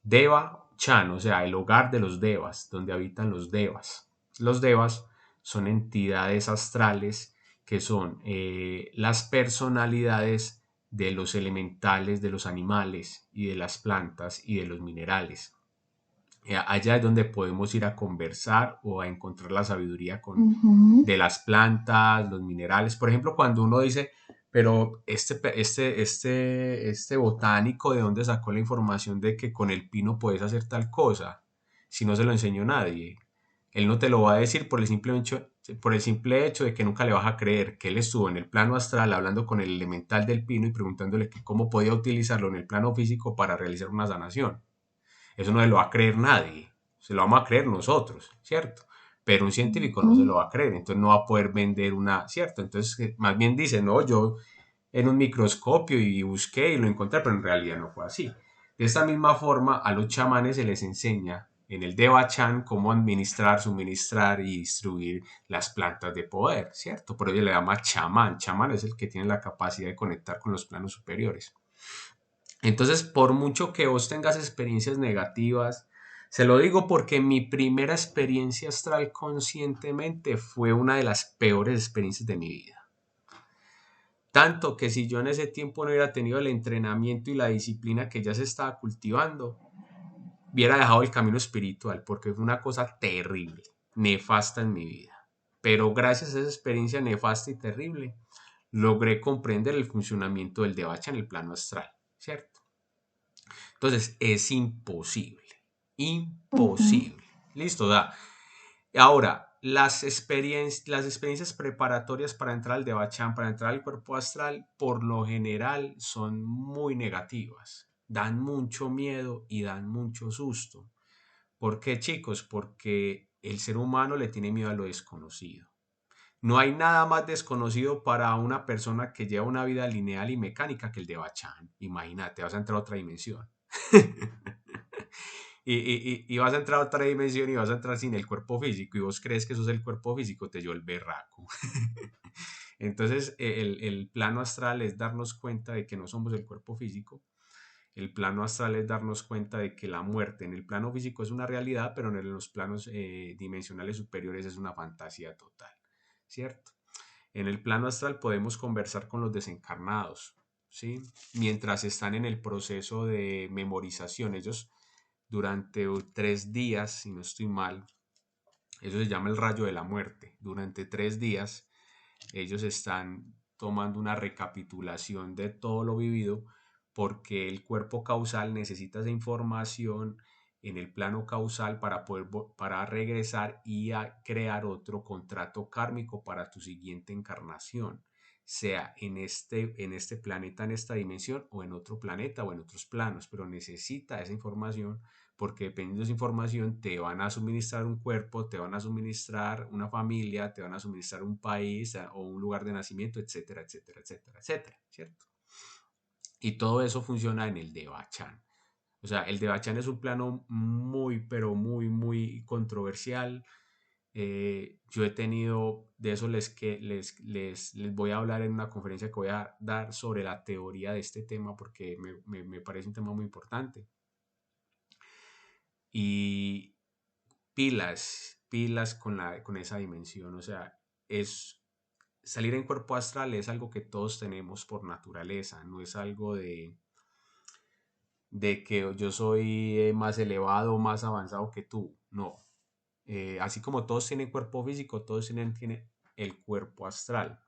Deva Chan, o sea, el hogar de los devas, donde habitan los devas. Los devas son entidades astrales que son las personalidades de los elementales, de los animales y de las plantas y de los minerales. Allá es donde podemos ir a conversar o a encontrar la sabiduría de las plantas, los minerales. Por ejemplo, cuando uno dice, pero este botánico, ¿de dónde sacó la información de que con el pino puedes hacer tal cosa? Si no se lo enseñó nadie. Él no te lo va a decir por el simple hecho de que nunca le vas a creer que él estuvo en el plano astral hablando con el elemental del pino y preguntándole que cómo podía utilizarlo en el plano físico para realizar una sanación. Eso no se lo va a creer nadie, se lo vamos a creer nosotros, ¿cierto? Pero un científico no se lo va a creer, entonces no va a poder vender una, ¿cierto? Entonces más bien dice, no, yo en un microscopio y busqué y lo encontré, pero en realidad no fue así. De esta misma forma, a los chamanes se les enseña en el Devachan cómo administrar, suministrar y distribuir las plantas de poder, ¿cierto? Por ello le llama chamán. Chamán es el que tiene la capacidad de conectar con los planos superiores. Entonces, por mucho que vos tengas experiencias negativas, se lo digo porque mi primera experiencia astral conscientemente fue una de las peores experiencias de mi vida. Tanto que si yo en ese tiempo no hubiera tenido el entrenamiento y la disciplina que ya se estaba cultivando, hubiera dejado el camino espiritual porque fue una cosa terrible, nefasta en mi vida. Pero gracias a esa experiencia nefasta y terrible, logré comprender el funcionamiento del Devacha en el plano astral, ¿cierto? Entonces es imposible, imposible. Listo, da. Ahora, las experiencias preparatorias para entrar al Devachan, para entrar al cuerpo astral, por lo general son muy negativas. Dan mucho miedo y dan mucho susto. ¿Por qué, chicos? Porque el ser humano le tiene miedo a lo desconocido. No hay nada más desconocido para una persona que lleva una vida lineal y mecánica que el Devachan. Imagínate, vas a entrar a otra dimensión. y vas a entrar a otra dimensión y vas a entrar sin el cuerpo físico y vos crees que eso es el cuerpo físico, te dio el berraco. Entonces, el plano astral es darnos cuenta de que no somos el cuerpo físico. El plano astral es darnos cuenta de que la muerte en el plano físico es una realidad, pero en los planos dimensionales superiores es una fantasía total, ¿cierto? En el plano astral podemos conversar con los desencarnados, ¿sí? Mientras están en el proceso de memorización. Ellos durante 3 días, si no estoy mal, eso se llama el rayo de la muerte. Durante 3 días ellos están tomando una recapitulación de todo lo vivido porque el cuerpo causal necesita esa información en el plano causal para regresar y a crear otro contrato kármico para tu siguiente encarnación, sea en este planeta, en esta dimensión o en otro planeta o en otros planos, pero necesita esa información porque dependiendo de esa información te van a suministrar un cuerpo, te van a suministrar una familia, te van a suministrar un país o un lugar de nacimiento, etcétera, etcétera, etcétera, etcétera, ¿cierto? Y todo eso funciona en el Devachan. O sea, el Devachan es un plano muy, pero muy, muy controversial. Yo he tenido, de eso les voy a hablar en una conferencia que voy a dar sobre la teoría de este tema porque me parece un tema muy importante. Y pilas con esa dimensión. O sea, salir en cuerpo astral es algo que todos tenemos por naturaleza, no es algo de que yo soy más elevado o más avanzado que tú, no. Así como todos tienen cuerpo físico, todos tienen el cuerpo astral.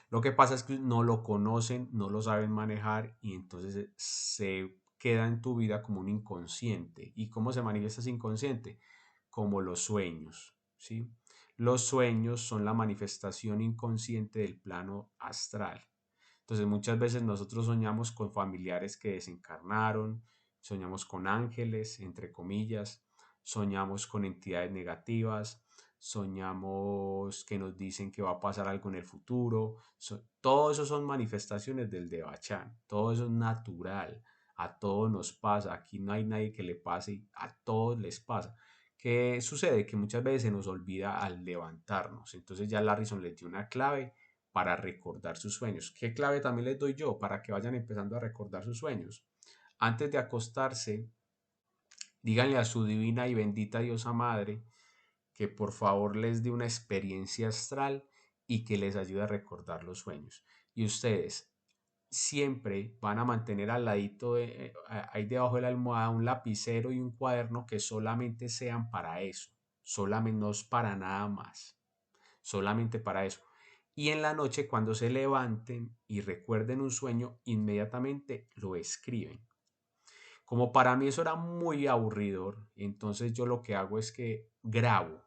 Lo que pasa es que no lo conocen, no lo saben manejar y entonces se queda en tu vida como un inconsciente. ¿Y cómo se manifiesta ese inconsciente? Como los sueños, ¿sí? Los sueños son la manifestación inconsciente del plano astral. Entonces muchas veces nosotros soñamos con familiares que desencarnaron, soñamos con ángeles, entre comillas, soñamos con entidades negativas, soñamos que nos dicen que va a pasar algo en el futuro. Todo eso son manifestaciones del Devachan, todo eso es natural, a todos nos pasa, aquí no hay nadie que le pase, a todos les pasa. ¿Qué sucede? Que muchas veces se nos olvida al levantarnos. Entonces ya Larrison les dio una clave para recordar sus sueños. ¿Qué clave también les doy yo para que vayan empezando a recordar sus sueños? Antes de acostarse, díganle a su divina y bendita diosa madre que por favor les dé una experiencia astral y que les ayude a recordar los sueños. Y ustedes siempre van a mantener al ladito, ahí debajo de la almohada, un lapicero y un cuaderno que solamente sean para eso, solamente, no es para nada más, solamente para eso. Y en la noche, cuando se levanten y recuerden un sueño, inmediatamente lo escriben. Como para mí eso era muy aburridor, entonces yo lo que hago es que grabo.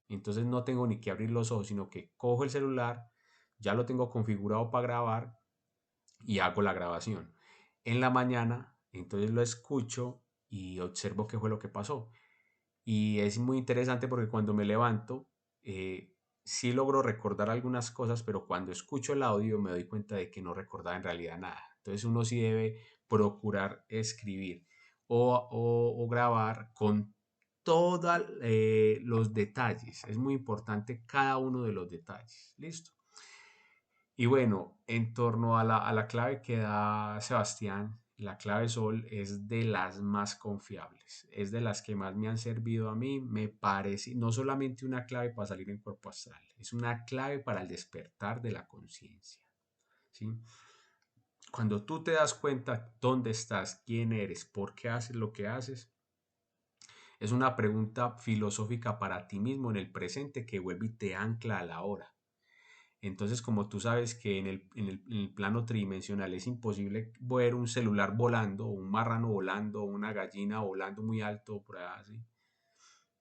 Entonces no tengo ni que abrir los ojos, sino que cojo el celular, ya lo tengo configurado para grabar y hago la grabación. En la mañana, entonces lo escucho y observo qué fue lo que pasó. Y es muy interesante porque cuando me levanto, sí logro recordar algunas cosas, pero cuando escucho el audio me doy cuenta de que no recordaba en realidad nada. Entonces uno sí debe procurar escribir o grabar con todos los detalles. Es muy importante cada uno de los detalles. ¿Listo? Y bueno, en torno a la clave que da Sebastián, la clave Sol es de las más confiables, es de las que más me han servido a mí, me parece, no solamente una clave para salir en cuerpo astral, es una clave para el despertar de la conciencia, ¿sí? Cuando tú te das cuenta dónde estás, quién eres, por qué haces lo que haces, es una pregunta filosófica para ti mismo en el presente que vuelve y te ancla a la hora. Entonces, como tú sabes que en el plano tridimensional es imposible ver un celular volando, un marrano volando, una gallina volando muy alto, por así.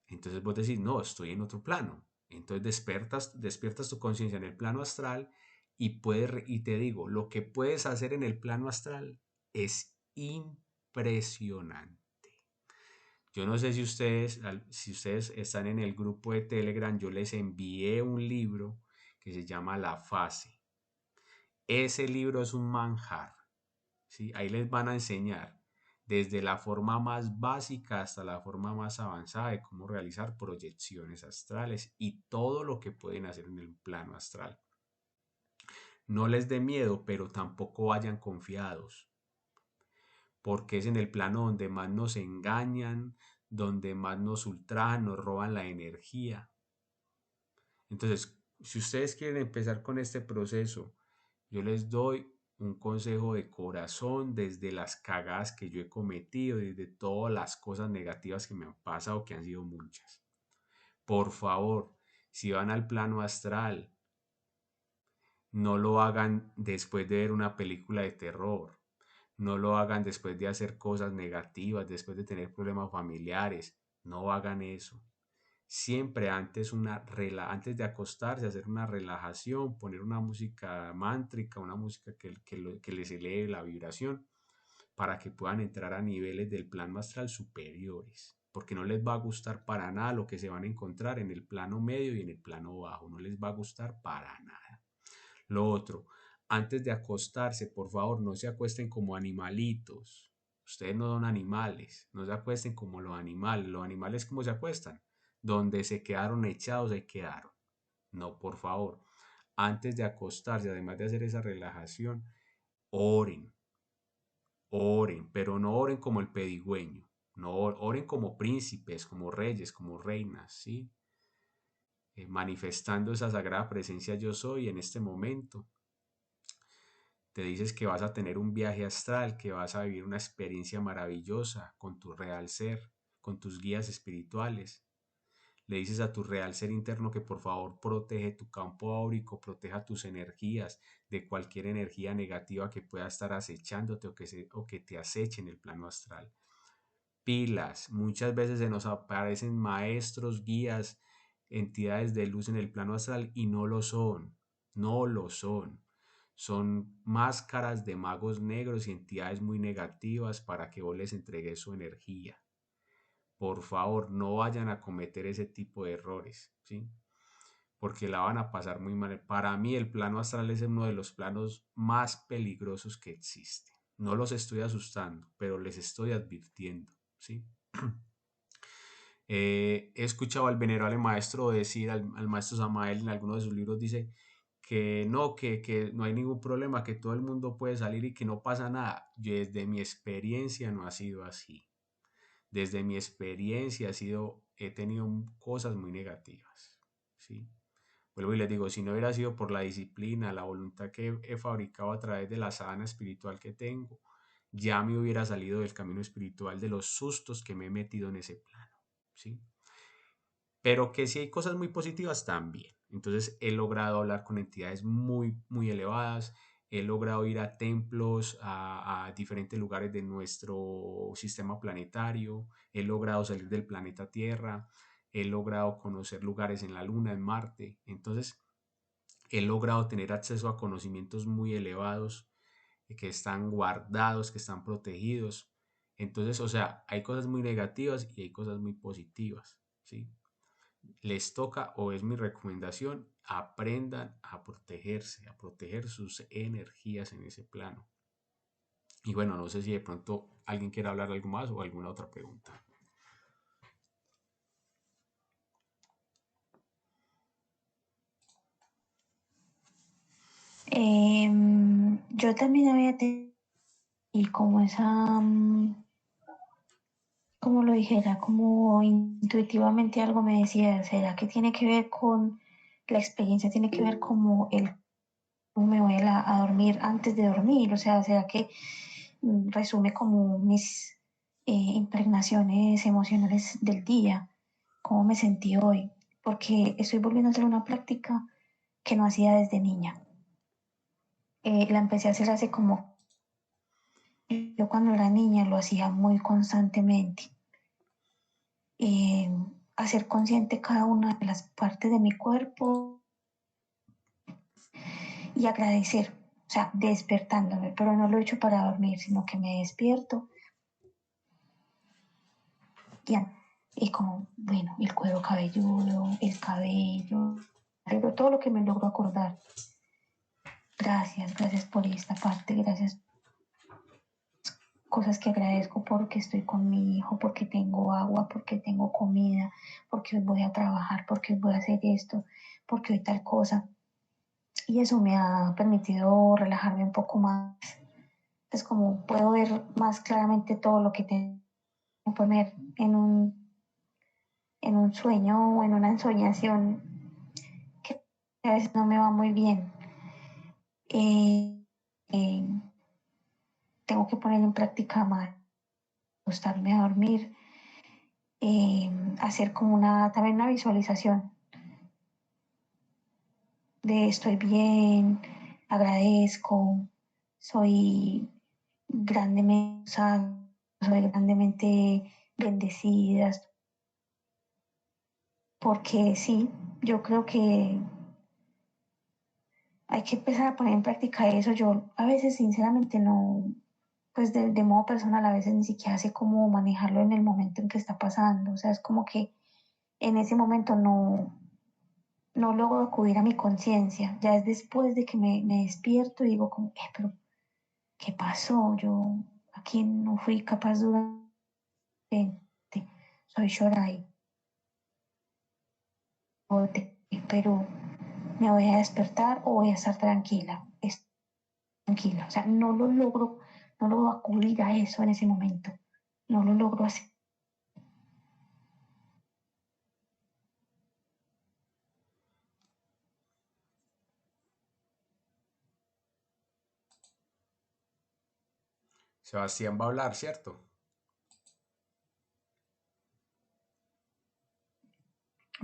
Entonces vos decís, no, estoy en otro plano. Entonces despiertas tu conciencia en el plano astral y te digo, lo que puedes hacer en el plano astral es impresionante. Yo no sé si ustedes están en el grupo de Telegram, yo les envié un libro que se llama La Fase. Ese libro es un manjar, ¿sí? Ahí les van a enseñar desde la forma más básica hasta la forma más avanzada de cómo realizar proyecciones astrales y todo lo que pueden hacer en el plano astral. No les dé miedo, pero tampoco vayan confiados, porque es en el plano donde más nos engañan, donde más nos ultrajan, nos roban la energía. Entonces, si ustedes quieren empezar con este proceso, yo les doy un consejo de corazón desde las cagadas que yo he cometido, desde todas las cosas negativas que me han pasado, que han sido muchas. Por favor, si van al plano astral, no lo hagan después de ver una película de terror. No lo hagan después de hacer cosas negativas, después de tener problemas familiares. No hagan eso. Siempre antes de acostarse, hacer una relajación, poner una música mántrica, una música que les eleve la vibración para que puedan entrar a niveles del plano astral superiores. Porque no les va a gustar para nada lo que se van a encontrar en el plano medio y en el plano bajo. No les va a gustar para nada. Lo otro, antes de acostarse, por favor, no se acuesten como animalitos. Ustedes no son animales, no se acuesten como los animales. Los animales, ¿cómo se acuestan? Donde se quedaron echados, se quedaron. No, por favor, antes de acostarse, además de hacer esa relajación, oren, oren, pero no oren como el pedigüeño. No oren como príncipes, como reyes, como reinas, ¿sí? Manifestando esa sagrada presencia yo soy en este momento. Te dices que vas a tener un viaje astral, que vas a vivir una experiencia maravillosa con tu real ser, con tus guías espirituales. Le dices a tu real ser interno que por favor protege tu campo áurico, proteja tus energías de cualquier energía negativa que pueda estar acechándote o que te aceche en el plano astral. Pilas, muchas veces se nos aparecen maestros, guías, entidades de luz en el plano astral y no lo son, no lo son. Son máscaras de magos negros y entidades muy negativas para que vos les entregues su energía. Por favor, no vayan a cometer ese tipo de errores, ¿sí? porque la van a pasar muy mal. Para mí el plano astral es uno de los planos más peligrosos que existen. No los estoy asustando, pero les estoy advirtiendo, ¿sí? He escuchado al venerable maestro decir, al maestro Samael en alguno de sus libros, dice que no hay ningún problema, que todo el mundo puede salir y que no pasa nada. Desde mi experiencia no ha sido así. Desde mi experiencia he tenido cosas muy negativas, ¿sí? Vuelvo y les digo, si no hubiera sido por la disciplina, la voluntad que he fabricado a través de la sadhana espiritual que tengo, ya me hubiera salido del camino espiritual de los sustos que me he metido en ese plano, ¿sí? Pero que si hay cosas muy positivas también. Entonces he logrado hablar con entidades muy, muy elevadas, he logrado ir a templos, a diferentes lugares de nuestro sistema planetario, he logrado salir del planeta Tierra, he logrado conocer lugares en la Luna, en Marte. Entonces he logrado tener acceso a conocimientos muy elevados que están guardados, que están protegidos. Entonces, o sea, hay cosas muy negativas y hay cosas muy positivas, ¿sí? Les toca, o es mi recomendación, aprendan a protegerse, a proteger sus energías en ese plano. Y bueno, no sé si de pronto alguien quiere hablar algo más o alguna otra pregunta. Yo también había tenido y como esa, como lo dijera, como intuitivamente algo me decía, ¿será que tiene que ver con la experiencia? Tiene que ver como el cómo me voy a dormir antes de dormir, o sea, ¿será que resume como mis impregnaciones emocionales del día, cómo me sentí hoy? Porque estoy volviendo a hacer una práctica que no hacía desde niña. La empecé a hacer hace como, yo cuando era niña lo hacía muy constantemente. Hacer consciente cada una de las partes de mi cuerpo y agradecer, o sea, despertándome, pero no lo he hecho para dormir, sino que me despierto y como, bueno, el cuero cabelludo, el cabello, todo lo que me logro acordar. Gracias por esta parte, gracias. Cosas que agradezco porque estoy con mi hijo, porque tengo agua, porque tengo comida, porque hoy voy a trabajar, porque hoy voy a hacer esto, porque hoy tal cosa. Y eso me ha permitido relajarme un poco más. Es como puedo ver más claramente todo lo que tengo que poner en un sueño o en una ensoñación que a veces no me va muy bien. Eh, eh, Tengo que poner en práctica más, acostarme a dormir, hacer como también una visualización de estoy bien, agradezco, soy grandemente, soy grandemente bendecida, porque sí, yo creo que hay que empezar a poner en práctica eso. Yo a veces sinceramente no, pues de modo personal a veces ni siquiera sé cómo manejarlo en el momento en que está pasando. O sea, es como que en ese momento no logro acudir a mi conciencia. Ya es después de que me despierto y digo como, pero ¿qué pasó? Yo aquí no fui capaz durante, soy Shorai, pero me voy a despertar o voy a estar tranquila. Tranquila. O sea, no logro acudir a eso en ese momento. No lo logro hacer. Sebastián va a hablar, ¿cierto?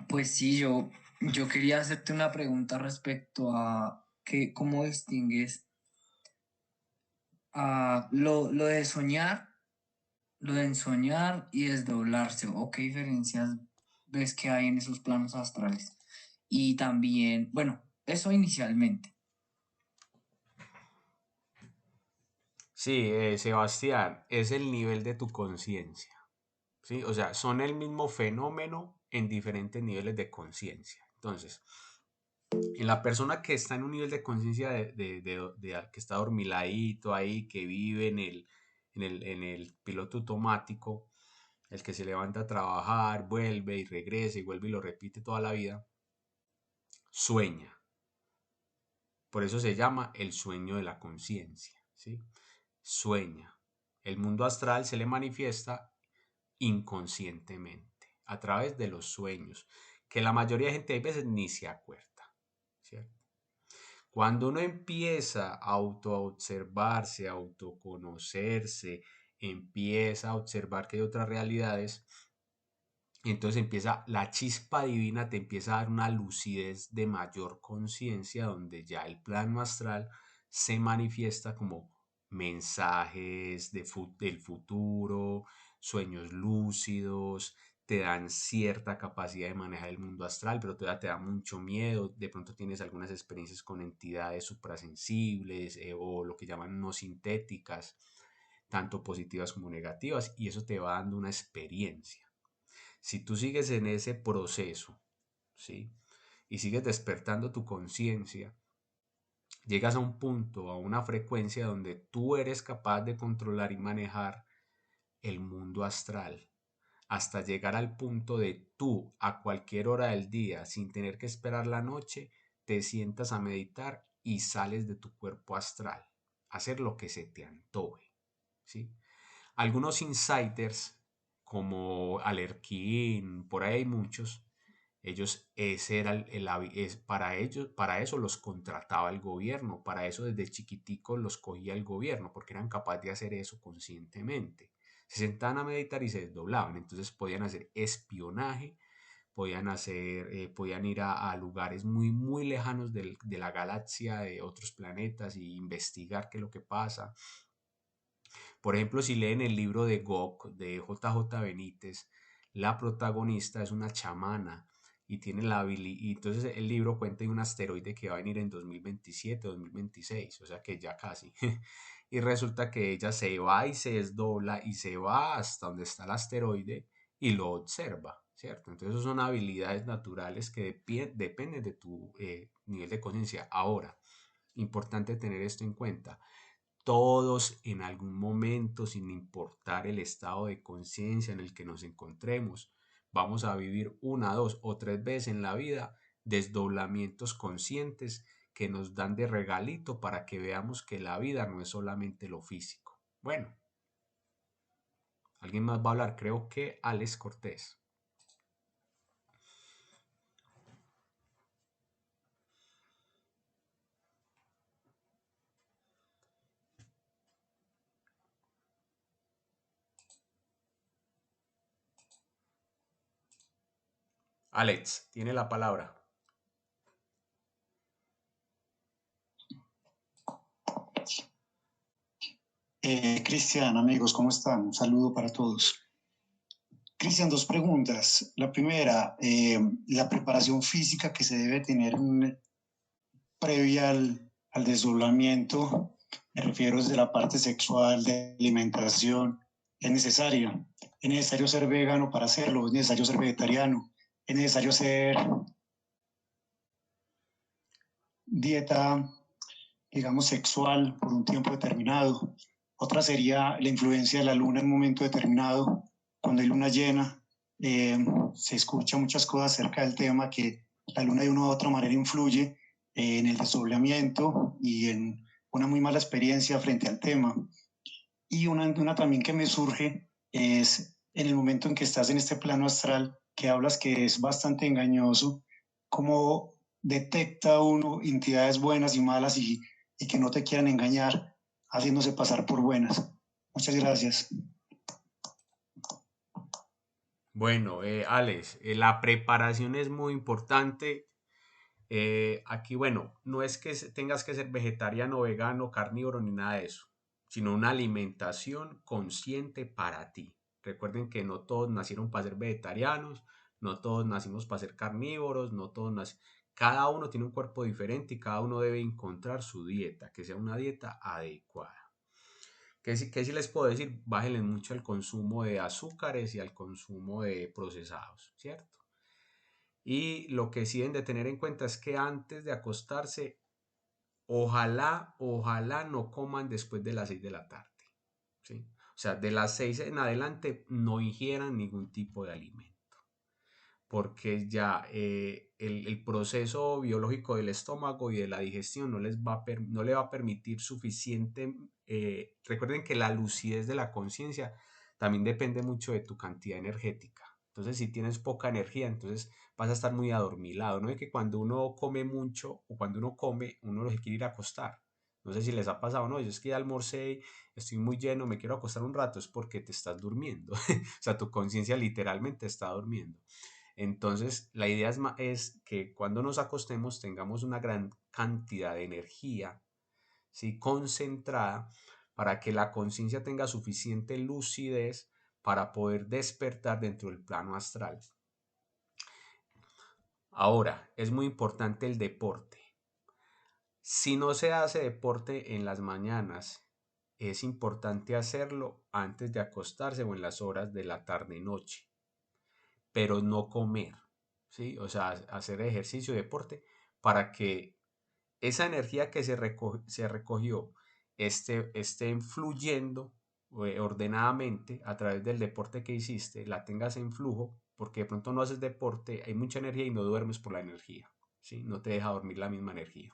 Pues sí, yo quería hacerte una pregunta respecto a cómo distingues lo de soñar, lo de ensoñar y desdoblarse, o qué diferencias ves que hay en esos planos astrales. Y también, bueno, eso inicialmente. Sí, Sebastián, es el nivel de tu conciencia, ¿sí? O sea, son el mismo fenómeno en diferentes niveles de conciencia. Entonces, En la persona que está en un nivel de conciencia que está dormiladito ahí, que vive en el piloto automático, el que se levanta a trabajar, vuelve y regresa y vuelve y lo repite toda la vida, sueña. Por eso se llama el sueño de la conciencia, ¿sí? Sueña. El mundo astral se le manifiesta inconscientemente, a través de los sueños, que la mayoría de gente a veces ni se acuerda, ¿cierto? Cuando uno empieza a autoobservarse, a autoconocerse, empieza a observar que hay otras realidades, entonces empieza la chispa divina, te empieza a dar una lucidez de mayor conciencia, donde ya el plano astral se manifiesta como mensajes del futuro, sueños lúcidos, te dan cierta capacidad de manejar el mundo astral, pero todavía te da mucho miedo. De pronto tienes algunas experiencias con entidades suprasensibles o lo que llaman no sintéticas, tanto positivas como negativas, y eso te va dando una experiencia. Si tú sigues en ese proceso, ¿sí? Y sigues despertando tu conciencia, llegas a un punto, a una frecuencia donde tú eres capaz de controlar y manejar el mundo astral, hasta llegar al punto de tú, a cualquier hora del día, sin tener que esperar la noche, te sientas a meditar y sales de tu cuerpo astral, a hacer lo que se te antoje, ¿sí? Algunos insiders, como Alerquín, por ahí hay muchos, ese era para ellos, para eso los contrataba el gobierno, para eso desde chiquiticos los cogía el gobierno, porque eran capaces de hacer eso conscientemente. Se sentaban a meditar y se desdoblaban, entonces podían hacer espionaje, podían ir a lugares muy, muy lejanos de la galaxia, de otros planetas, y investigar qué es lo que pasa. Por ejemplo, si leen el libro de Gok de JJ Benítez, la protagonista es una chamana y tiene la habilidad, y entonces el libro cuenta de un asteroide que va a venir en 2027, 2026, o sea que ya casi. Y resulta que ella se va y se desdobla y se va hasta donde está el asteroide y lo observa, ¿cierto? Entonces son habilidades naturales que dependen de tu nivel de conciencia. Ahora, importante tener esto en cuenta. Todos en algún momento, sin importar el estado de conciencia en el que nos encontremos, vamos a vivir una, dos o tres veces en la vida desdoblamientos conscientes que nos dan de regalito para que veamos que la vida no es solamente lo físico. Bueno, ¿alguien más va a hablar? Creo que Alex Cortés. Alex, tiene la palabra. Cristian, amigos, ¿cómo están? Un saludo para todos. Cristian, dos preguntas. La primera, la preparación física que se debe tener previa al desdoblamiento, me refiero desde la parte sexual, de alimentación, ¿es necesaria? ¿Es necesario ser vegano para hacerlo? ¿Es necesario ser vegetariano? ¿Es necesario ser dieta, digamos, sexual por un tiempo determinado? Otra sería la influencia de la luna en un momento determinado. Cuando hay luna llena, se escucha muchas cosas acerca del tema que la luna de una u otra manera influye en el desdoblamiento y en una muy mala experiencia frente al tema. Y una también que me surge es en el momento en que estás en este plano astral, que hablas que es bastante engañoso, cómo detecta uno entidades buenas y malas y que no te quieran engañar haciéndose pasar por buenas. Muchas gracias. Bueno, Alex, la preparación es muy importante. Aquí, bueno, no es que tengas que ser vegetariano, vegano, carnívoro ni nada de eso, sino una alimentación consciente para ti. Recuerden que no todos nacieron para ser vegetarianos, no todos nacimos para ser carnívoros, no todos cada uno tiene un cuerpo diferente y cada uno debe encontrar su dieta, que sea una dieta adecuada. ¿Qué sí les puedo decir? Bájenle mucho al consumo de azúcares y al consumo de procesados, ¿cierto? Y lo que sí deben de tener en cuenta es que antes de acostarse, ojalá no coman después de las 6 de la tarde, ¿sí? O sea, de las 6 en adelante no ingieran ningún tipo de alimento, porque ya el proceso biológico del estómago y de la digestión no le va a permitir suficiente. Recuerden que la lucidez de la conciencia también depende mucho de tu cantidad energética. Entonces, si tienes poca energía, entonces vas a estar muy adormilado. No es que cuando uno come mucho o cuando uno come, uno lo que quiere ir a acostar. No sé si les ha pasado, no, yo es que ya almorcé, estoy muy lleno, me quiero acostar un rato, es porque te estás durmiendo. O sea, tu conciencia literalmente está durmiendo. Entonces, la idea es que cuando nos acostemos tengamos una gran cantidad de energía, ¿sí? Concentrada, para que la conciencia tenga suficiente lucidez para poder despertar dentro del plano astral. Ahora, es muy importante el deporte. Si no se hace deporte en las mañanas, es importante hacerlo antes de acostarse o en las horas de la tarde-noche, pero no comer, ¿sí? O sea, hacer ejercicio, deporte, para que esa energía que se recogió esté fluyendo ordenadamente a través del deporte que hiciste, la tengas en flujo, porque de pronto no haces deporte, hay mucha energía y no duermes por la energía, ¿sí? No te deja dormir la misma energía.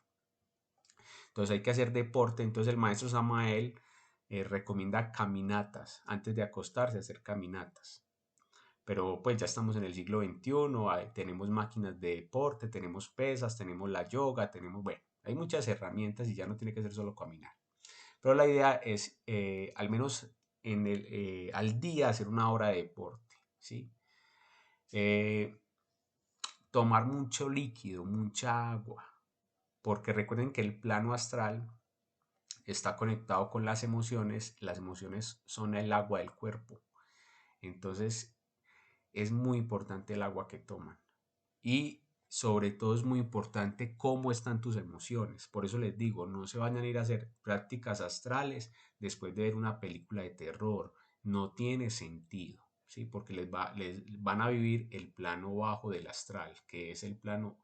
Entonces hay que hacer deporte. Entonces el maestro Samael recomienda caminatas, antes de acostarse, hacer caminatas. Pero pues ya estamos en el siglo XXI, tenemos máquinas de deporte, tenemos pesas, tenemos la yoga, bueno, hay muchas herramientas y ya no tiene que ser solo caminar. Pero la idea es al menos al día hacer una hora de deporte, ¿sí? Tomar mucho líquido, mucha agua, porque recuerden que el plano astral está conectado con las emociones son el agua del cuerpo. Entonces es muy importante el agua que toman. Y sobre todo es muy importante cómo están tus emociones. Por eso les digo, no se vayan a ir a hacer prácticas astrales después de ver una película de terror. No tiene sentido, ¿sí? Porque les van a vivir el plano bajo del astral, que es el plano,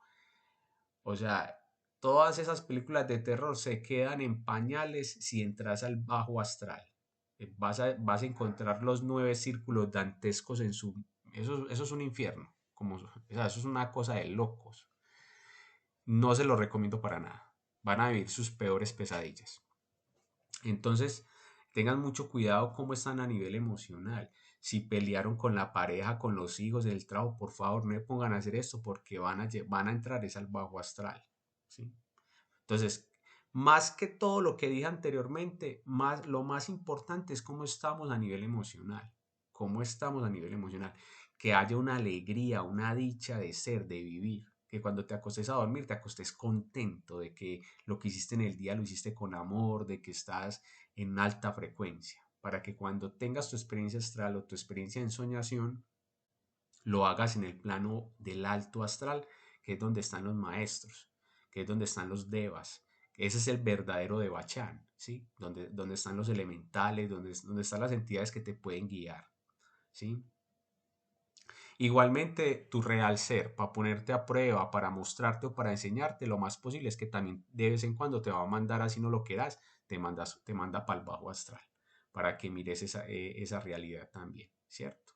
o sea, todas esas películas de terror se quedan en pañales si entras al bajo astral. Vas a encontrar los 9 círculos dantescos en su... Eso es un infierno. O sea, eso es una cosa de locos. No se lo recomiendo para nada. Van a vivir sus peores pesadillas. Entonces, tengan mucho cuidado cómo están a nivel emocional. Si pelearon con la pareja, con los hijos, el trabajo, por favor, no me pongan a hacer esto porque van a entrar es al bajo astral, ¿sí? Entonces, más que todo lo que dije anteriormente, lo más importante es cómo estamos a nivel emocional. Cómo estamos a nivel emocional. Que haya una alegría, una dicha de ser, de vivir. Que cuando te acostes a dormir, te acostes contento de que lo que hiciste en el día lo hiciste con amor, de que estás en alta frecuencia. Para que cuando tengas tu experiencia astral o tu experiencia en soñación, lo hagas en el plano del alto astral, que es donde están los maestros, que es donde están los devas. Ese es el verdadero devachan, ¿sí? Donde están los elementales, donde están las entidades que te pueden guiar, ¿sí? Igualmente, tu real ser, para ponerte a prueba, para mostrarte o para enseñarte, lo más posible es que también de vez en cuando te va a mandar, así no lo quieras, te manda para el bajo astral, para que mires esa realidad también, ¿cierto?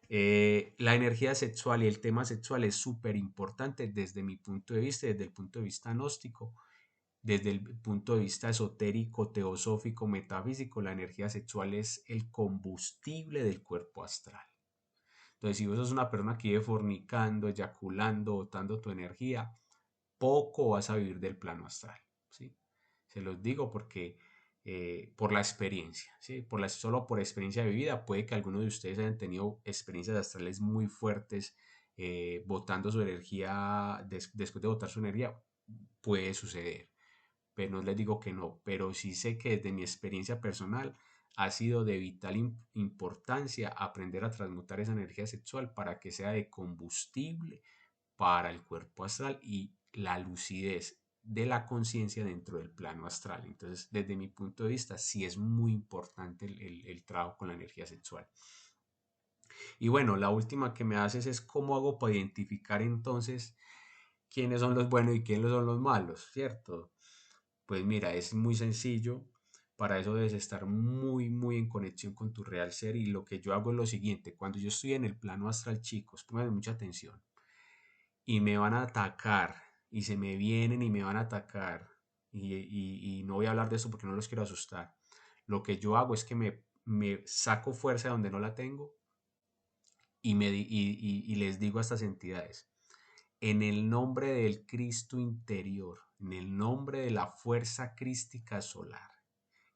La energía sexual y el tema sexual es súper importante desde mi punto de vista, desde el punto de vista gnóstico, desde el punto de vista esotérico, teosófico, metafísico. La energía sexual es el combustible del cuerpo astral. Entonces, si vos sos una persona que vive fornicando, eyaculando, botando tu energía, poco vas a vivir del plano astral, ¿sí? Se los digo porque por la experiencia, ¿sí? Solo por experiencia de vida, puede que algunos de ustedes hayan tenido experiencias astrales muy fuertes, botando su energía, después de botar su energía, puede suceder, pero no les digo que no, pero sí sé que desde mi experiencia personal ha sido de vital importancia aprender a transmutar esa energía sexual para que sea de combustible para el cuerpo astral y la lucidez de la conciencia dentro del plano astral. Entonces, desde mi punto de vista, sí es muy importante el trabajo con la energía sexual. Y bueno, la última que me haces es cómo hago para identificar entonces quiénes son los buenos y quiénes son los malos, ¿cierto? Pues mira, es muy sencillo. Para eso debes estar muy, muy en conexión con tu real ser. Y lo que yo hago es lo siguiente. Cuando yo estoy en el plano astral, chicos, pónganme mucha atención. Y me van a atacar. Y se me vienen y me van a atacar. Y no voy a hablar de eso porque no los quiero asustar. Lo que yo hago es que me saco fuerza de donde no la tengo y les digo a estas entidades, en el nombre del Cristo interior, en el nombre de la fuerza crística solar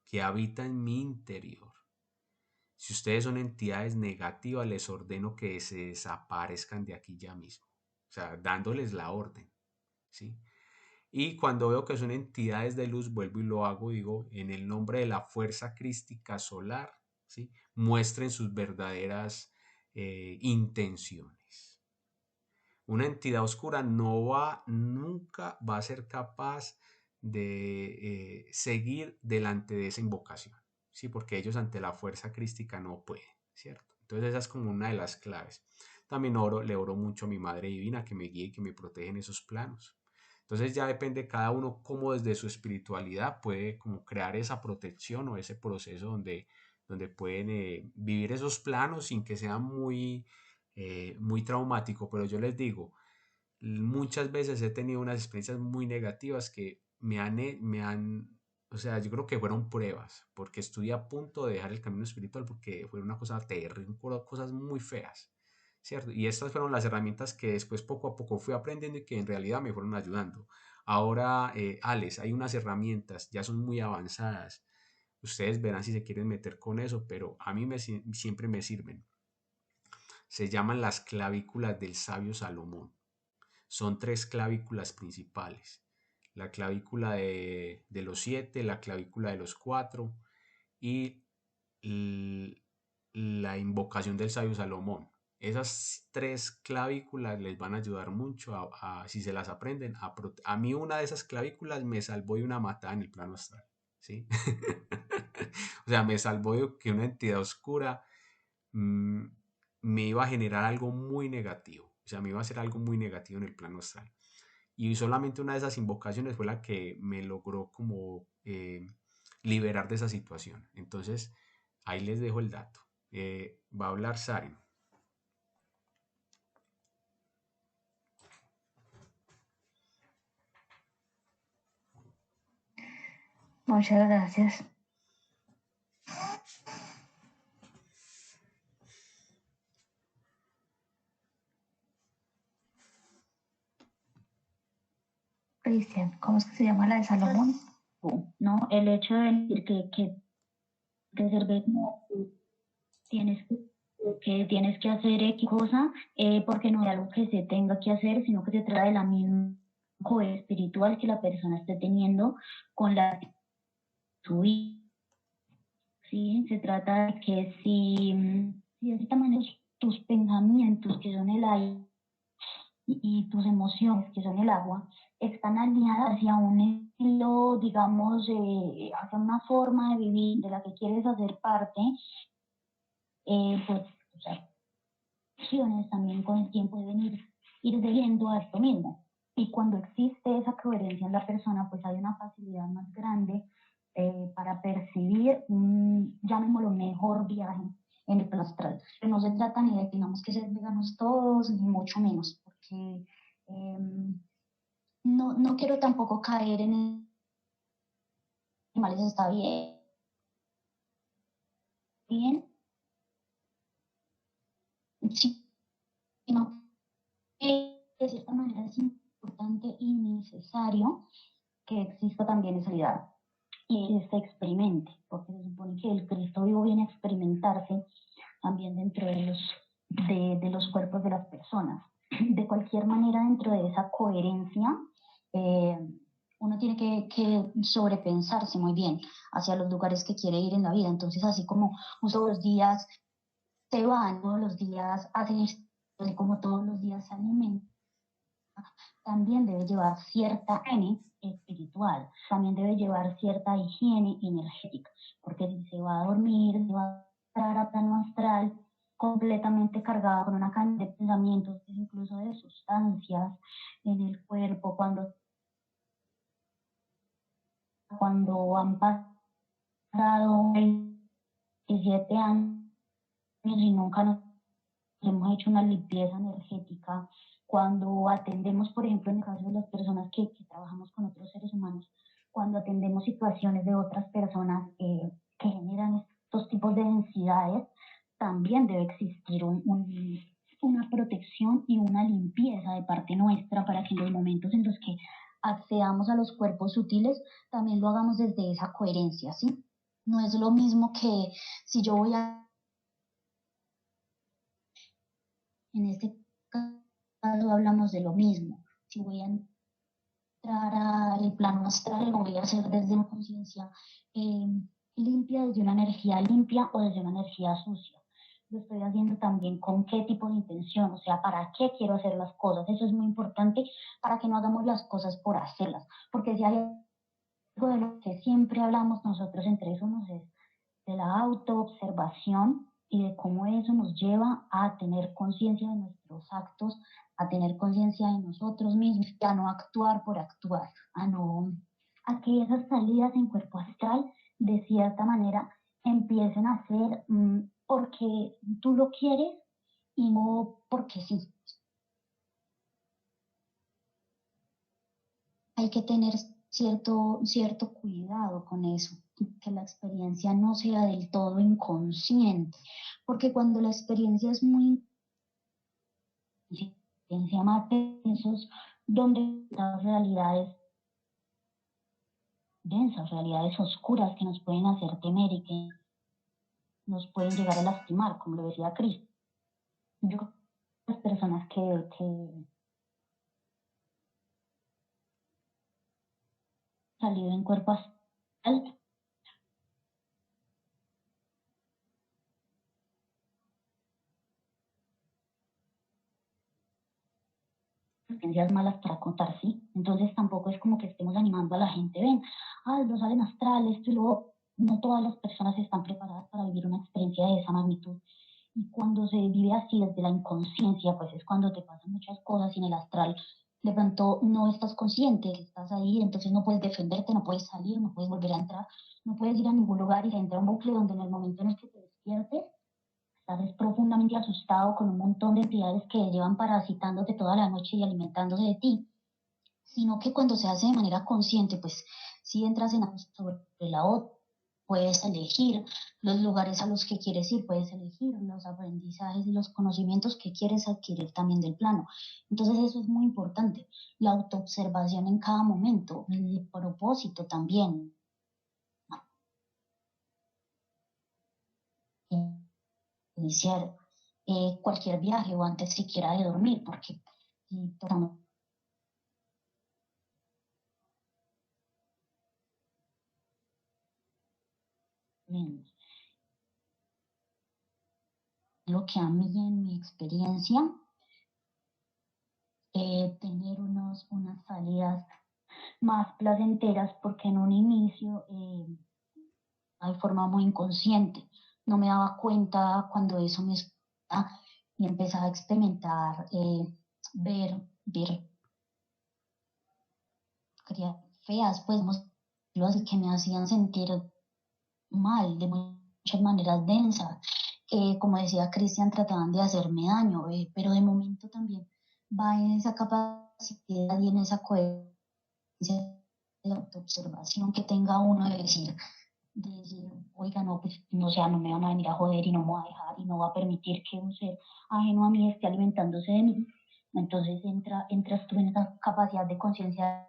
que habita en mi interior, si ustedes son entidades negativas, les ordeno que se desaparezcan de aquí ya mismo. O sea, dándoles la orden, ¿sí? Y cuando veo que son entidades de luz, vuelvo y lo hago, digo, en el nombre de la fuerza crística solar, ¿sí? Muestren sus verdaderas intenciones. Una entidad oscura nunca va a ser capaz de seguir delante de esa invocación, ¿sí? Porque ellos ante la fuerza crística no pueden, ¿cierto? Entonces esa es como una de las claves. También le oro mucho a mi Madre Divina que me guíe y que me protege en esos planos. Entonces ya depende cada uno cómo desde su espiritualidad puede como crear esa protección o ese proceso donde pueden vivir esos planos sin que sea muy traumático. Pero yo les digo, muchas veces he tenido unas experiencias muy negativas que o sea, yo creo que fueron pruebas, porque estuve a punto de dejar el camino espiritual porque fue una cosa terrible, cosas muy feas, ¿cierto? Y estas fueron las herramientas que después poco a poco fui aprendiendo y que en realidad me fueron ayudando. Ahora, Alex, hay unas herramientas, ya son muy avanzadas. Ustedes verán si se quieren meter con eso, pero a mí siempre me sirven. Se llaman las clavículas del sabio Salomón. Son tres clavículas principales. La clavícula de los 7, la clavícula de los 4 y la invocación del sabio Salomón. Esas tres clavículas les van a ayudar mucho si se las aprenden. A mí una de esas clavículas me salvó de una matada en el plano astral. ¿Sí? O sea, me salvó de que una entidad oscura mm, me iba a generar algo muy negativo. O sea, me iba a hacer algo muy negativo en el plano astral. Y solamente una de esas invocaciones fue la que me logró como liberar de esa situación. Entonces, ahí les dejo el dato. Va a hablar Saren. Muchas gracias. Cristian, ¿cómo es que se llama la de Salomón? ¿No? El hecho de decir que sirve como tienes que hacer X cosa, porque no es algo que se tenga que hacer, sino que se trata de la misma coherencia espiritual que la persona esté teniendo con la su vida. ¿Sí? Se trata de que si de esta manera tus pensamientos, que son el aire, y tus emociones, que son el agua, están alineadas hacia un estilo, digamos, hacia una forma de vivir de la que quieres hacer parte, pues, o sea, acciones también con el tiempo deben ir debiendo a esto mismo. Y cuando existe esa coherencia en la persona, pues hay una facilidad más grande para percibir llamémoslo, mejor viaje en el plano astral. Pero no se trata ni de que tengamos que ser veganos todos, ni mucho menos, porque no quiero tampoco caer en animales, está bien, sino que de cierta manera es importante y necesario que exista también esa realidad y se experimente, porque se supone que el Cristo vivo viene a experimentarse también dentro de los cuerpos de las personas. De cualquier manera, dentro de esa coherencia, uno tiene que sobrepensarse muy bien hacia los lugares que quiere ir en la vida. Entonces, así como todos los días se van, todos los días hacen esto, como todos los días se alimentan, también debe llevar cierta higiene espiritual, también debe llevar cierta higiene energética, porque si se va a dormir, se va a entrar a plano astral, completamente cargada con una cantidad de pensamientos, incluso de sustancias en el cuerpo, cuando han pasado 27 años y nunca nos hemos hecho una limpieza energética, cuando atendemos, por ejemplo, en el caso de las personas que trabajamos con otros seres humanos, cuando atendemos situaciones de otras personas que generan estos tipos de densidades, también debe existir una protección y una limpieza de parte nuestra para que en los momentos en los que accedamos a los cuerpos sutiles, también lo hagamos desde esa coherencia, ¿sí? No es lo mismo que si yo voy a... En este caso hablamos de lo mismo. Si voy a entrar al plano astral, lo voy a hacer desde una conciencia limpia, desde una energía limpia o desde una energía sucia. Lo estoy haciendo también con qué tipo de intención, o sea, para qué quiero hacer las cosas. Eso es muy importante para que no hagamos las cosas por hacerlas. Porque si hay algo de lo que siempre hablamos nosotros entre eso es de la autoobservación y de cómo eso nos lleva a tener conciencia de nuestros actos, a tener conciencia de nosotros mismos, a no actuar por actuar, a que esas salidas en cuerpo astral de cierta manera empiecen a ser porque tú lo quieres y no porque sí. Hay que tener cierto cuidado con eso, que la experiencia no sea del todo inconsciente, porque cuando la experiencia es muy experiencia más densos, donde las realidades densas, realidades oscuras que nos pueden hacer temer y que nos pueden llegar a lastimar, como lo decía Cris. Yo, las personas que salido en cuerpo astral, experiencias malas para contar, ¿sí? Entonces tampoco es como que estemos animando a la gente, ven, los salen astrales, esto y luego no todas las personas están preparadas para vivir una experiencia de esa magnitud. Y cuando se vive así desde la inconsciencia, pues es cuando te pasan muchas cosas y en el astral de pronto no estás consciente, estás ahí, entonces no puedes defenderte, no puedes salir, no puedes volver a entrar, no puedes ir a ningún lugar y se entra un bucle donde en el momento en el que te despiertes, estás profundamente asustado con un montón de entidades que llevan parasitándote toda la noche y alimentándose de ti, sino que cuando se hace de manera consciente, pues si entras en sobre la otra, puedes elegir los lugares a los que quieres ir, puedes elegir los aprendizajes y los conocimientos que quieres adquirir también del plano. Entonces eso es muy importante, la autoobservación en cada momento, el propósito también. Iniciar cualquier viaje o antes siquiera de dormir, porque si tomamos lo que a mí en mi experiencia, tener unas salidas más placenteras, porque en un inicio de forma muy inconsciente no me daba cuenta cuando eso me sucedía y empezaba a experimentar, ver feas, pues, así que me hacían sentir mal, de muchas maneras densas. Como decía Cristian, trataban de hacerme daño, pero de momento también va en esa capacidad y en esa coherencia de autoobservación que tenga uno de decir, oiga, no, pues, no, o sea, no me van a venir a joder y no me voy a dejar y no va a permitir que un ser ajeno a mí esté alimentándose de mí. Entonces entras tú en esa capacidad de conciencia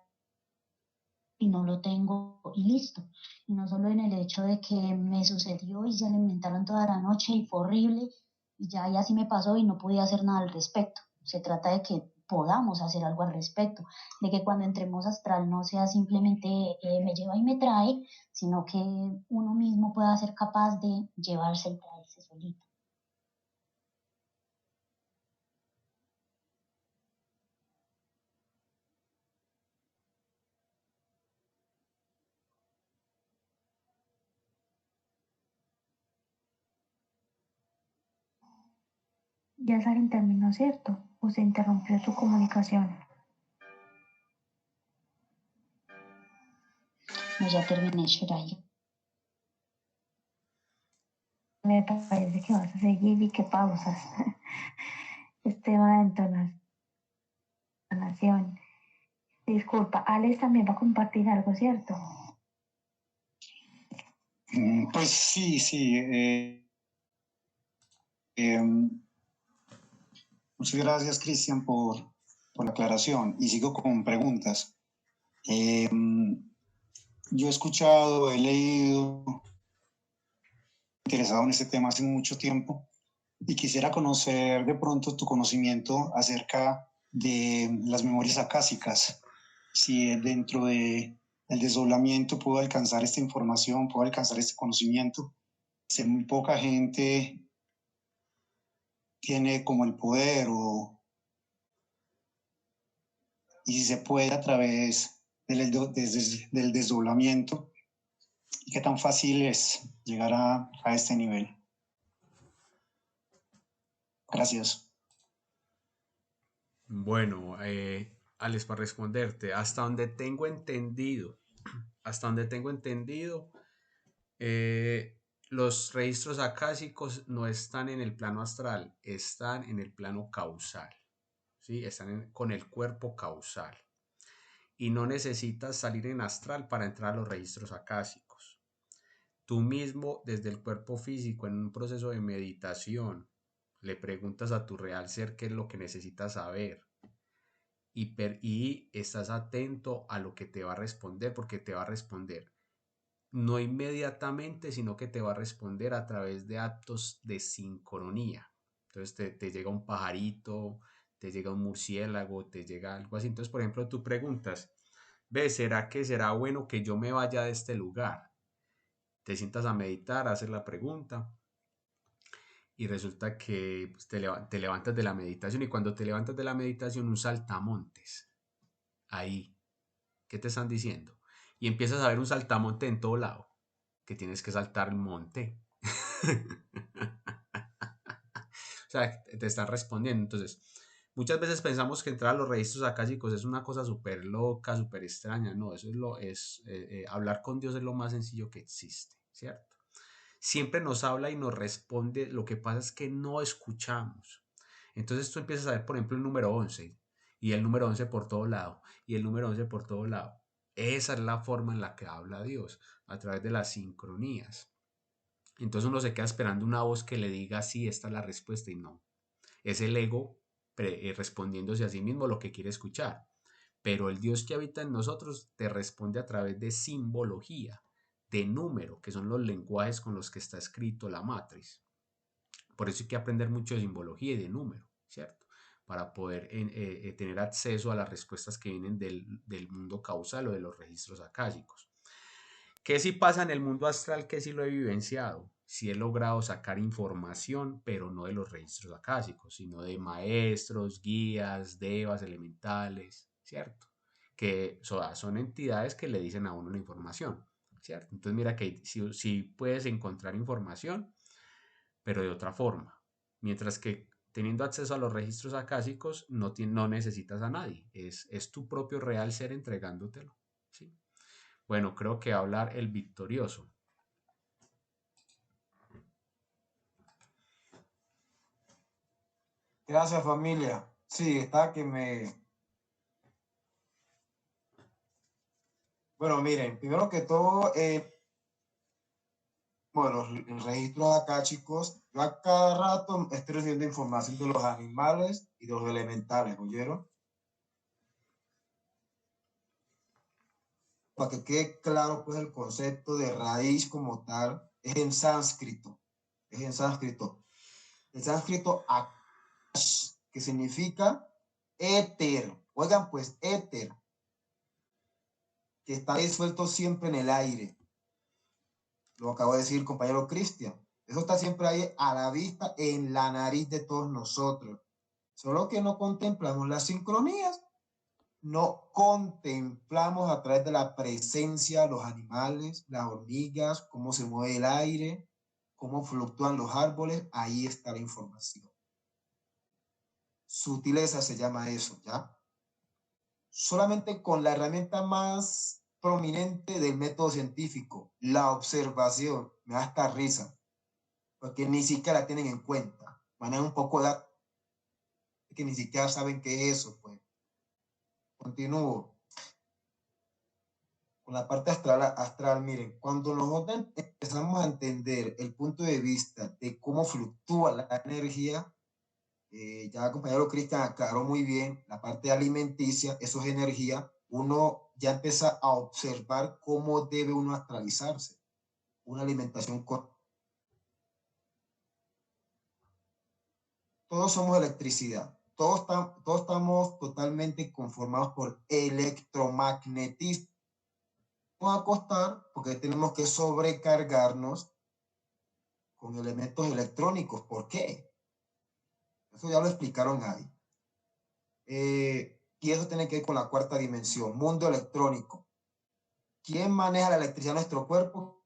y no lo tengo y listo. Y no solo en el hecho de que me sucedió y se alimentaron toda la noche y fue horrible y ya y así me pasó y no podía hacer nada al respecto. Se trata de que podamos hacer algo al respecto, de que cuando entremos astral no sea simplemente me lleva y me trae, sino que uno mismo pueda ser capaz de llevarse y traerse solito. Ya salen términos, ¿cierto? ¿O se interrumpió tu comunicación? No, ya terminé, Shuraya. Me parece que vas a seguir y que pausas. Es tema de entonación. Disculpa, Alex también va a compartir algo, ¿cierto? Pues sí, sí. Muchas gracias, Cristian, por la aclaración. Y sigo con preguntas. Yo he escuchado, he leído, interesado en este tema hace mucho tiempo y quisiera conocer de pronto tu conocimiento acerca de las memorias acásicas. Si dentro del desdoblamiento puedo alcanzar esta información, puedo alcanzar este conocimiento. Si muy poca gente tiene como el poder y si se puede a través del desdoblamiento, y qué tan fácil es llegar a este nivel. Gracias. Bueno, Alex, para responderte, hasta donde tengo entendido, los registros acásicos no están en el plano astral, están en el plano causal, ¿sí? Están con el cuerpo causal. Y no necesitas salir en astral para entrar a los registros acásicos. Tú mismo, desde el cuerpo físico, en un proceso de meditación, le preguntas a tu real ser qué es lo que necesitas saber y estás atento a lo que te va a responder, porque te va a responder no inmediatamente, sino que te va a responder a través de actos de sincronía. Entonces te llega un pajarito, te llega un murciélago, te llega algo así. Entonces, por ejemplo, tú preguntas, ve, ¿será que será bueno que yo me vaya de este lugar? Te sientas a meditar, haces la pregunta y resulta que pues, te levantas de la meditación y cuando te levantas de la meditación un saltamontes ahí. ¿Qué te están diciendo? Y empiezas a ver un saltamonte en todo lado, que tienes que saltar el monte. O sea, te están respondiendo. Entonces, muchas veces pensamos que entrar a los registros acásicos es una cosa súper loca, súper extraña. No, hablar con Dios es lo más sencillo que existe, ¿cierto? Siempre nos habla y nos responde, lo que pasa es que no escuchamos. Entonces tú empiezas a ver, por ejemplo, el número 11 y el número 11 por todo lado y el número 11 por todo lado. Esa es la forma en la que habla Dios, a través de las sincronías. Entonces uno se queda esperando una voz que le diga sí, esta es la respuesta y no. Es el ego respondiéndose a sí mismo lo que quiere escuchar. Pero el Dios que habita en nosotros te responde a través de simbología, de número, que son los lenguajes con los que está escrito la matriz. Por eso hay que aprender mucho de simbología y de número, ¿cierto? Para poder tener acceso a las respuestas que vienen del mundo causal o de los registros acásicos. ¿Qué sí pasa en el mundo astral? Que sí lo he vivenciado. Sí he logrado sacar información, pero no de los registros acásicos, sino de maestros, guías, devas, elementales, ¿cierto? Que son entidades que le dicen a uno la información, ¿cierto? Entonces mira que sí puedes encontrar información, pero de otra forma. Mientras que teniendo acceso a los registros acásicos, no necesitas a nadie. Es tu propio real ser entregándotelo, ¿sí? Bueno, creo que va a hablar el victorioso. Gracias, familia. Sí, está que me... Bueno, miren, primero que todo, bueno, el registro de acá, chicos, yo a cada rato estoy recibiendo información de los animales y de los elementales, ¿oyeron? Para que quede claro, pues, el concepto de raíz como tal, es en sánscrito, es en sánscrito. El sánscrito akash, que significa éter. Oigan, pues, éter, que está disuelto siempre en el aire. Lo acabo de decir el compañero Cristian. Eso está siempre ahí a la vista, en la nariz de todos nosotros. Solo que no contemplamos las sincronías, no contemplamos a través de la presencia los animales, las hormigas, cómo se mueve el aire, cómo fluctúan los árboles. Ahí está la información. sutileza se llama eso, ¿ya? Solamente con la herramienta más prominente del método científico, la observación, me da hasta risa, porque ni siquiera la tienen en cuenta. Manejan un poco de datos que ni siquiera saben qué es eso, pues. Continúo con la parte astral. Miren, cuando nosotros empezamos a entender el punto de vista de cómo fluctúa la energía, ya el compañero Cristian aclaró muy bien la parte alimenticia, eso es energía, uno ya empieza a observar cómo debe uno astralizarse, una alimentación correcta. Todos somos electricidad, todos estamos totalmente conformados por electromagnetismo. Vamos a acostar porque tenemos que sobrecargarnos con elementos electrónicos. ¿Por qué? Eso ya lo explicaron ahí. Y eso tiene que ver con la cuarta dimensión, mundo electrónico. ¿Quién maneja la electricidad de nuestro cuerpo?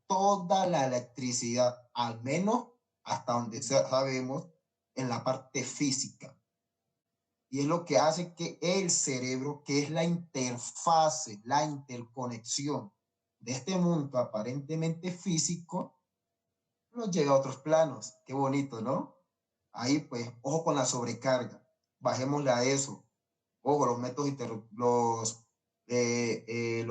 Toda la electricidad, al menos hasta donde sabemos, en la parte física. Y es lo que hace que el cerebro, que es la interfase, la interconexión de este mundo aparentemente físico, nos lleva a otros planos. Qué bonito, ¿no? Ahí, pues, ojo con la sobrecarga. Bajémosle a eso. Ojo, los métodos, los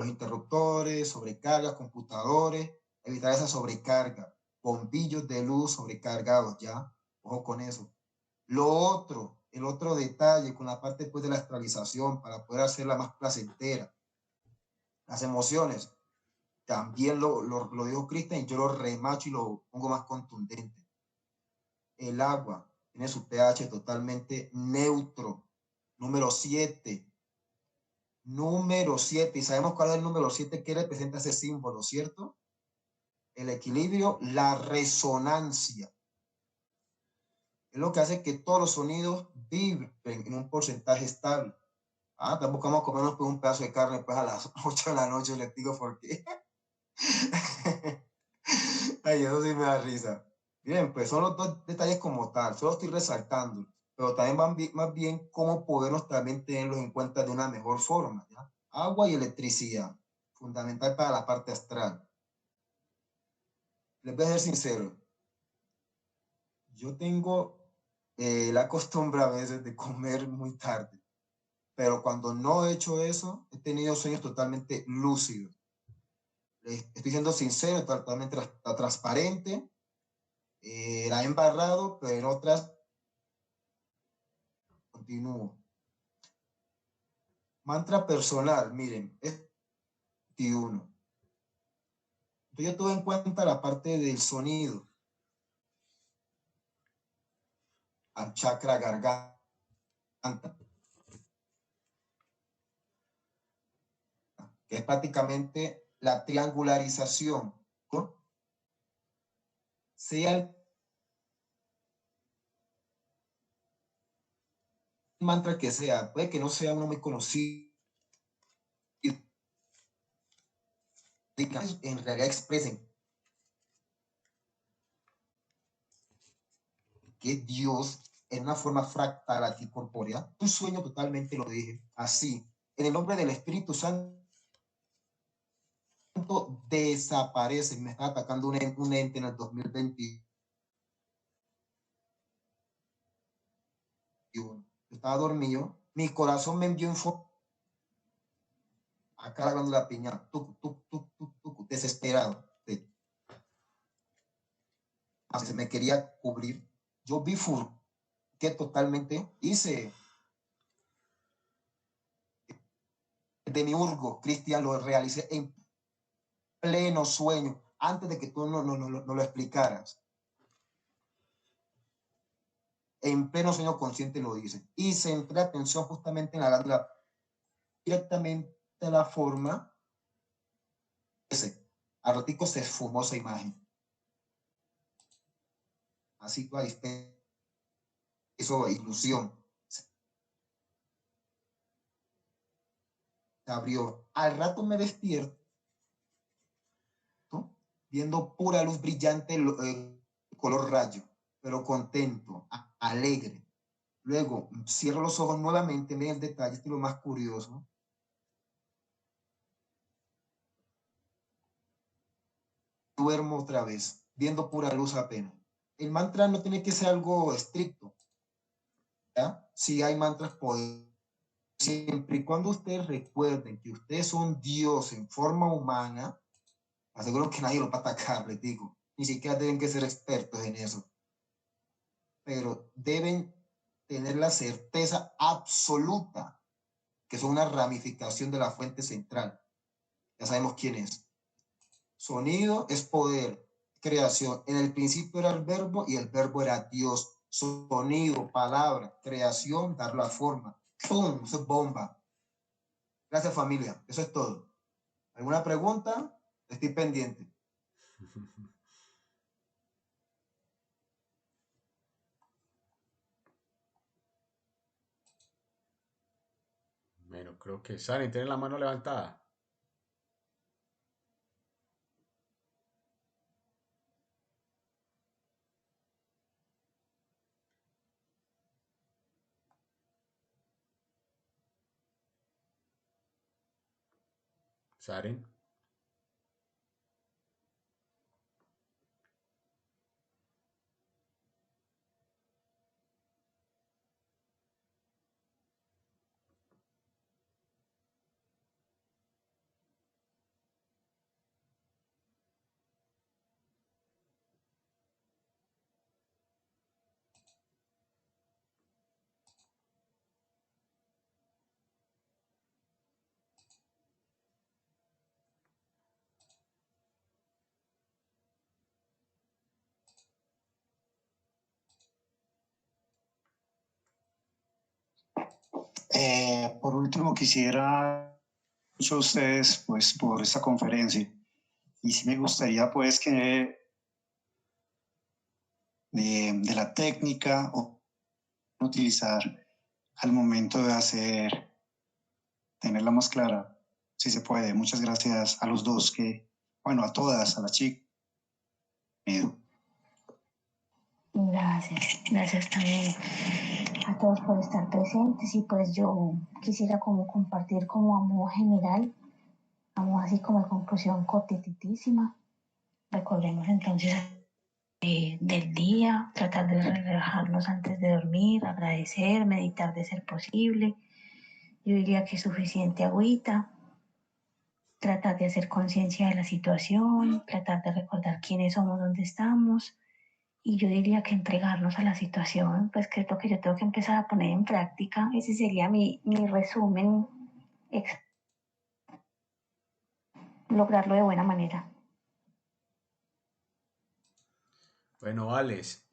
interruptores, sobrecargas, computadores, evitar esa sobrecarga. Bombillos de luz sobrecargados, ¿ya? Ojo con eso. El otro detalle con la parte después de la astralización para poder hacerla más placentera. Las emociones, también lo dijo Cristian y yo lo remacho y lo pongo más contundente. El agua tiene su pH totalmente neutro. Número 7. Número 7. Y sabemos cuál es el número 7 que representa ese símbolo, ¿cierto? El equilibrio, la resonancia. Es lo que hace que todos los sonidos vibren en un porcentaje estable. Tampoco vamos a comernos pues, un pedazo de carne pues, a las 8 de la noche, les digo por qué. Ay, eso sí me da risa. Bien, pues son los dos detalles como tal, solo estoy resaltando, pero también van más bien cómo podernos también tenerlos en cuenta de una mejor forma, ¿ya? Agua y electricidad, fundamental para la parte astral. Les voy a ser sincero, yo tengo la costumbre a veces de comer muy tarde, pero cuando no he hecho eso, he tenido sueños totalmente lúcidos. Estoy siendo sincero, totalmente transparente, la he embarrado, pero en otras continúo. Mantra personal, miren, es 21. Entonces yo tuve en cuenta la parte del sonido, al chakra garganta, que es prácticamente la triangularización, ¿no? Sea el mantra que sea, puede que no sea uno muy conocido, en realidad expresen que Dios en una forma fractal aquí corpórea, un sueño totalmente lo dije, así, en el nombre del Espíritu Santo desaparece, me está atacando un ente en el 2021. Yo estaba dormido, mi corazón me envió acá la glándula pineal, desesperado. Se me quería cubrir. Yo bifurqué totalmente, hice de mi urgo, Cristian, lo realicé en pleno sueño, antes de que tú no lo explicaras. En pleno sueño consciente lo dice. Y centré atención justamente en la glándula, directamente de la forma, al ratico se esfumó esa imagen. Así que eso ilusión. se abrió. Al rato me despierto, viendo pura luz brillante, color rayo, pero contento, alegre. Luego cierro los ojos nuevamente, ven el detalle, esto es lo más curioso. Duermo otra vez, viendo pura luz apenas. El mantra no tiene que ser algo estricto, ¿ya? Si hay mantras poderosos, siempre y cuando ustedes recuerden que ustedes son Dios en forma humana, aseguro que nadie los va a atacar, les digo. Ni siquiera deben que ser expertos en eso. Pero deben tener la certeza absoluta que son una ramificación de la fuente central. Ya sabemos quién es. Sonido es poder, creación. En el principio era el verbo y el verbo era Dios. Sonido, palabra, creación, dar la forma. ¡Pum! Eso es bomba. Gracias, familia. Eso es todo. ¿Alguna pregunta? Estoy pendiente. Bueno, creo que Sani tiene la mano levantada. Saren. Por último, quisiera mucho a ustedes pues, por esta conferencia. Y sí me gustaría pues que de la técnica o utilizar al momento de hacer, tenerla más clara, si se puede. Muchas gracias a los dos bueno, a todas, a la chica. Gracias también a todos por estar presentes y pues yo quisiera como compartir como a modo general, así como conclusión cortitísima. Recordemos entonces del día, tratar de relajarnos antes de dormir, agradecer, meditar de ser posible. Yo diría que es suficiente agüita, tratar de hacer conciencia de la situación, tratar de recordar quiénes somos, dónde estamos. Y yo diría que entregarnos a la situación, pues que es lo que yo tengo que empezar a poner en práctica. Ese sería mi resumen, lograrlo de buena manera. Bueno, Alex,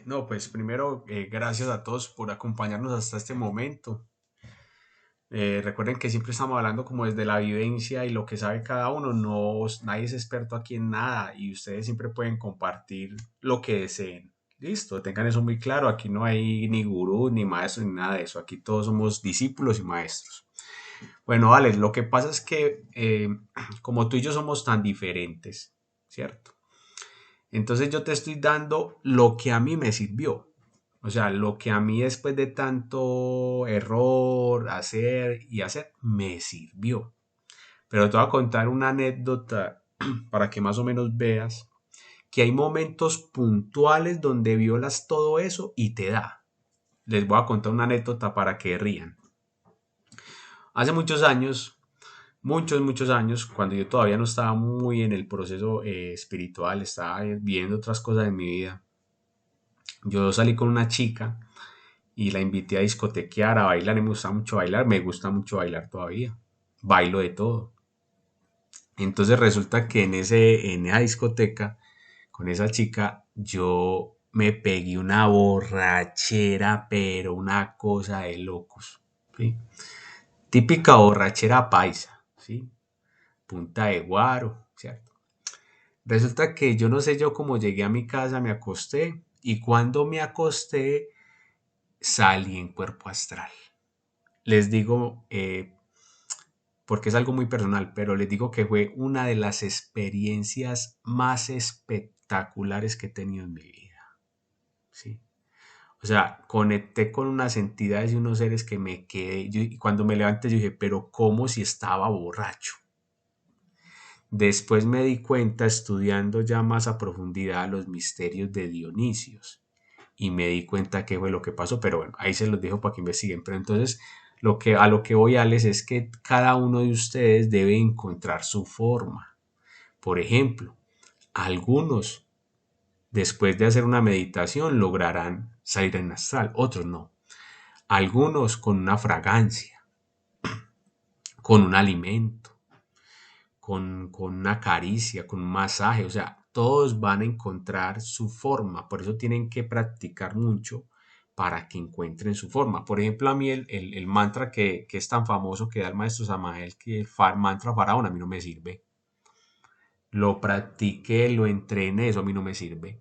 no, pues primero, gracias a todos por acompañarnos hasta este momento. Recuerden que siempre estamos hablando como desde la vivencia y lo que sabe cada uno. No, nadie es experto aquí en nada y ustedes siempre pueden compartir lo que deseen. Listo, tengan eso muy claro. Aquí no hay ni gurú, ni maestro, ni nada de eso. Aquí todos somos discípulos y maestros. Bueno, Alex, lo que pasa es que como tú y yo somos tan diferentes, ¿cierto? Entonces yo te estoy dando lo que a mí me sirvió. O sea, lo que a mí después de tanto error, hacer y hacer, me sirvió. Pero te voy a contar una anécdota para que más o menos veas que hay momentos puntuales donde violas todo eso y te da. Les voy a contar una anécdota para que rían. Hace muchos años, cuando yo todavía no estaba muy en el proceso espiritual, estaba viendo otras cosas en mi vida. Yo salí con una chica y la invité a discotequear, a bailar. Me gusta mucho bailar todavía. Bailo de todo. Entonces resulta que en esa discoteca, con esa chica, yo me pegué una borrachera, pero una cosa de locos. ¿Sí? Típica borrachera paisa, ¿sí? Punta de guaro, ¿cierto? Resulta que yo no sé yo cómo llegué a mi casa, me acosté y cuando me acosté salí en cuerpo astral. Les digo, porque es algo muy personal, pero les digo que fue una de las experiencias más espectaculares que he tenido en mi vida. ¿Sí? O sea, conecté con unas entidades y unos seres que me quedé, y cuando me levanté yo dije, pero ¿cómo si estaba borracho? Después me di cuenta estudiando ya más a profundidad los misterios de Dionisios y me di cuenta qué fue lo que pasó, pero bueno, ahí se los dejo para que investiguen. Pero entonces a lo que voy, Alex, es que cada uno de ustedes debe encontrar su forma. Por ejemplo, algunos después de hacer una meditación lograrán salir en astral, otros no. Algunos con una fragancia, con un alimento, con una caricia, con un masaje, o sea, todos van a encontrar su forma, por eso tienen que practicar mucho para que encuentren su forma. Por ejemplo, a mí el mantra que es tan famoso que da el maestro Samael, que el mantra faraón, a mí no me sirve. Lo practiqué, lo entrené, eso a mí no me sirve.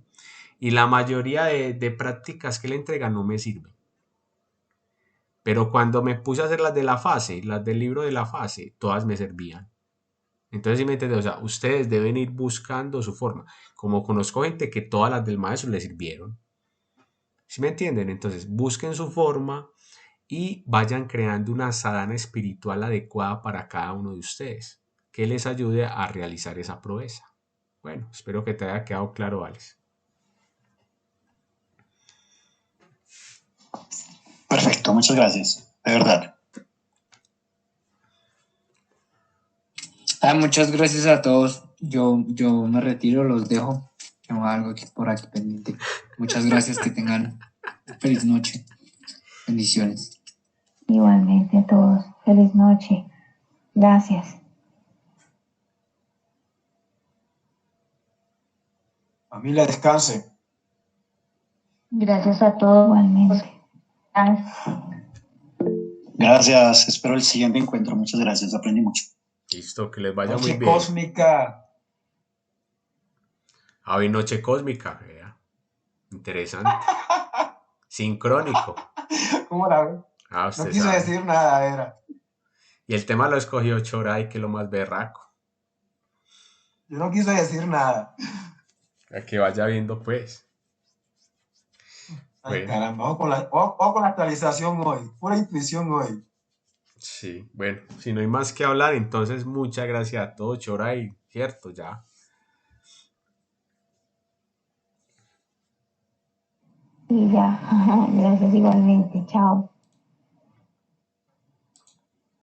Y la mayoría de prácticas que le entregan no me sirven. Pero cuando me puse a hacer las de la fase, las del libro de la fase, todas me servían. Entonces, ¿sí me entiendes? O sea, ustedes deben ir buscando su forma. Como conozco gente que todas las del maestro les sirvieron. ¿Sí me entienden? Entonces, busquen su forma y vayan creando una sadhana espiritual adecuada para cada uno de ustedes, que les ayude a realizar esa proeza. Bueno, espero que te haya quedado claro, Alex. Perfecto, muchas gracias. De verdad. Muchas gracias a todos. Yo me retiro, los dejo. Tengo algo aquí por aquí pendiente. Muchas gracias, que tengan feliz noche. Bendiciones. Igualmente a todos. Feliz noche. Gracias. Familia, descanse. Gracias a todos. Igualmente. Gracias. Espero el siguiente encuentro. Muchas gracias. Aprendí mucho. Listo, que les vaya muy Noche bien. cósmica. Hoy noche cósmica, vea. Interesante. Sincrónico. ¿Cómo la ves? Ah, No usted quiso sabe. decir nada, era. Y el tema lo escogió Choray, que es lo más berraco. Yo no quise decir nada. A que vaya viendo, pues. Ay, Bueno, caramba, ojo con la actualización hoy. Pura intuición hoy. sí, bueno, si no hay más que hablar, entonces muchas gracias a todos, Choray, cierto, ya. Y ya. Gracias igualmente. Chao.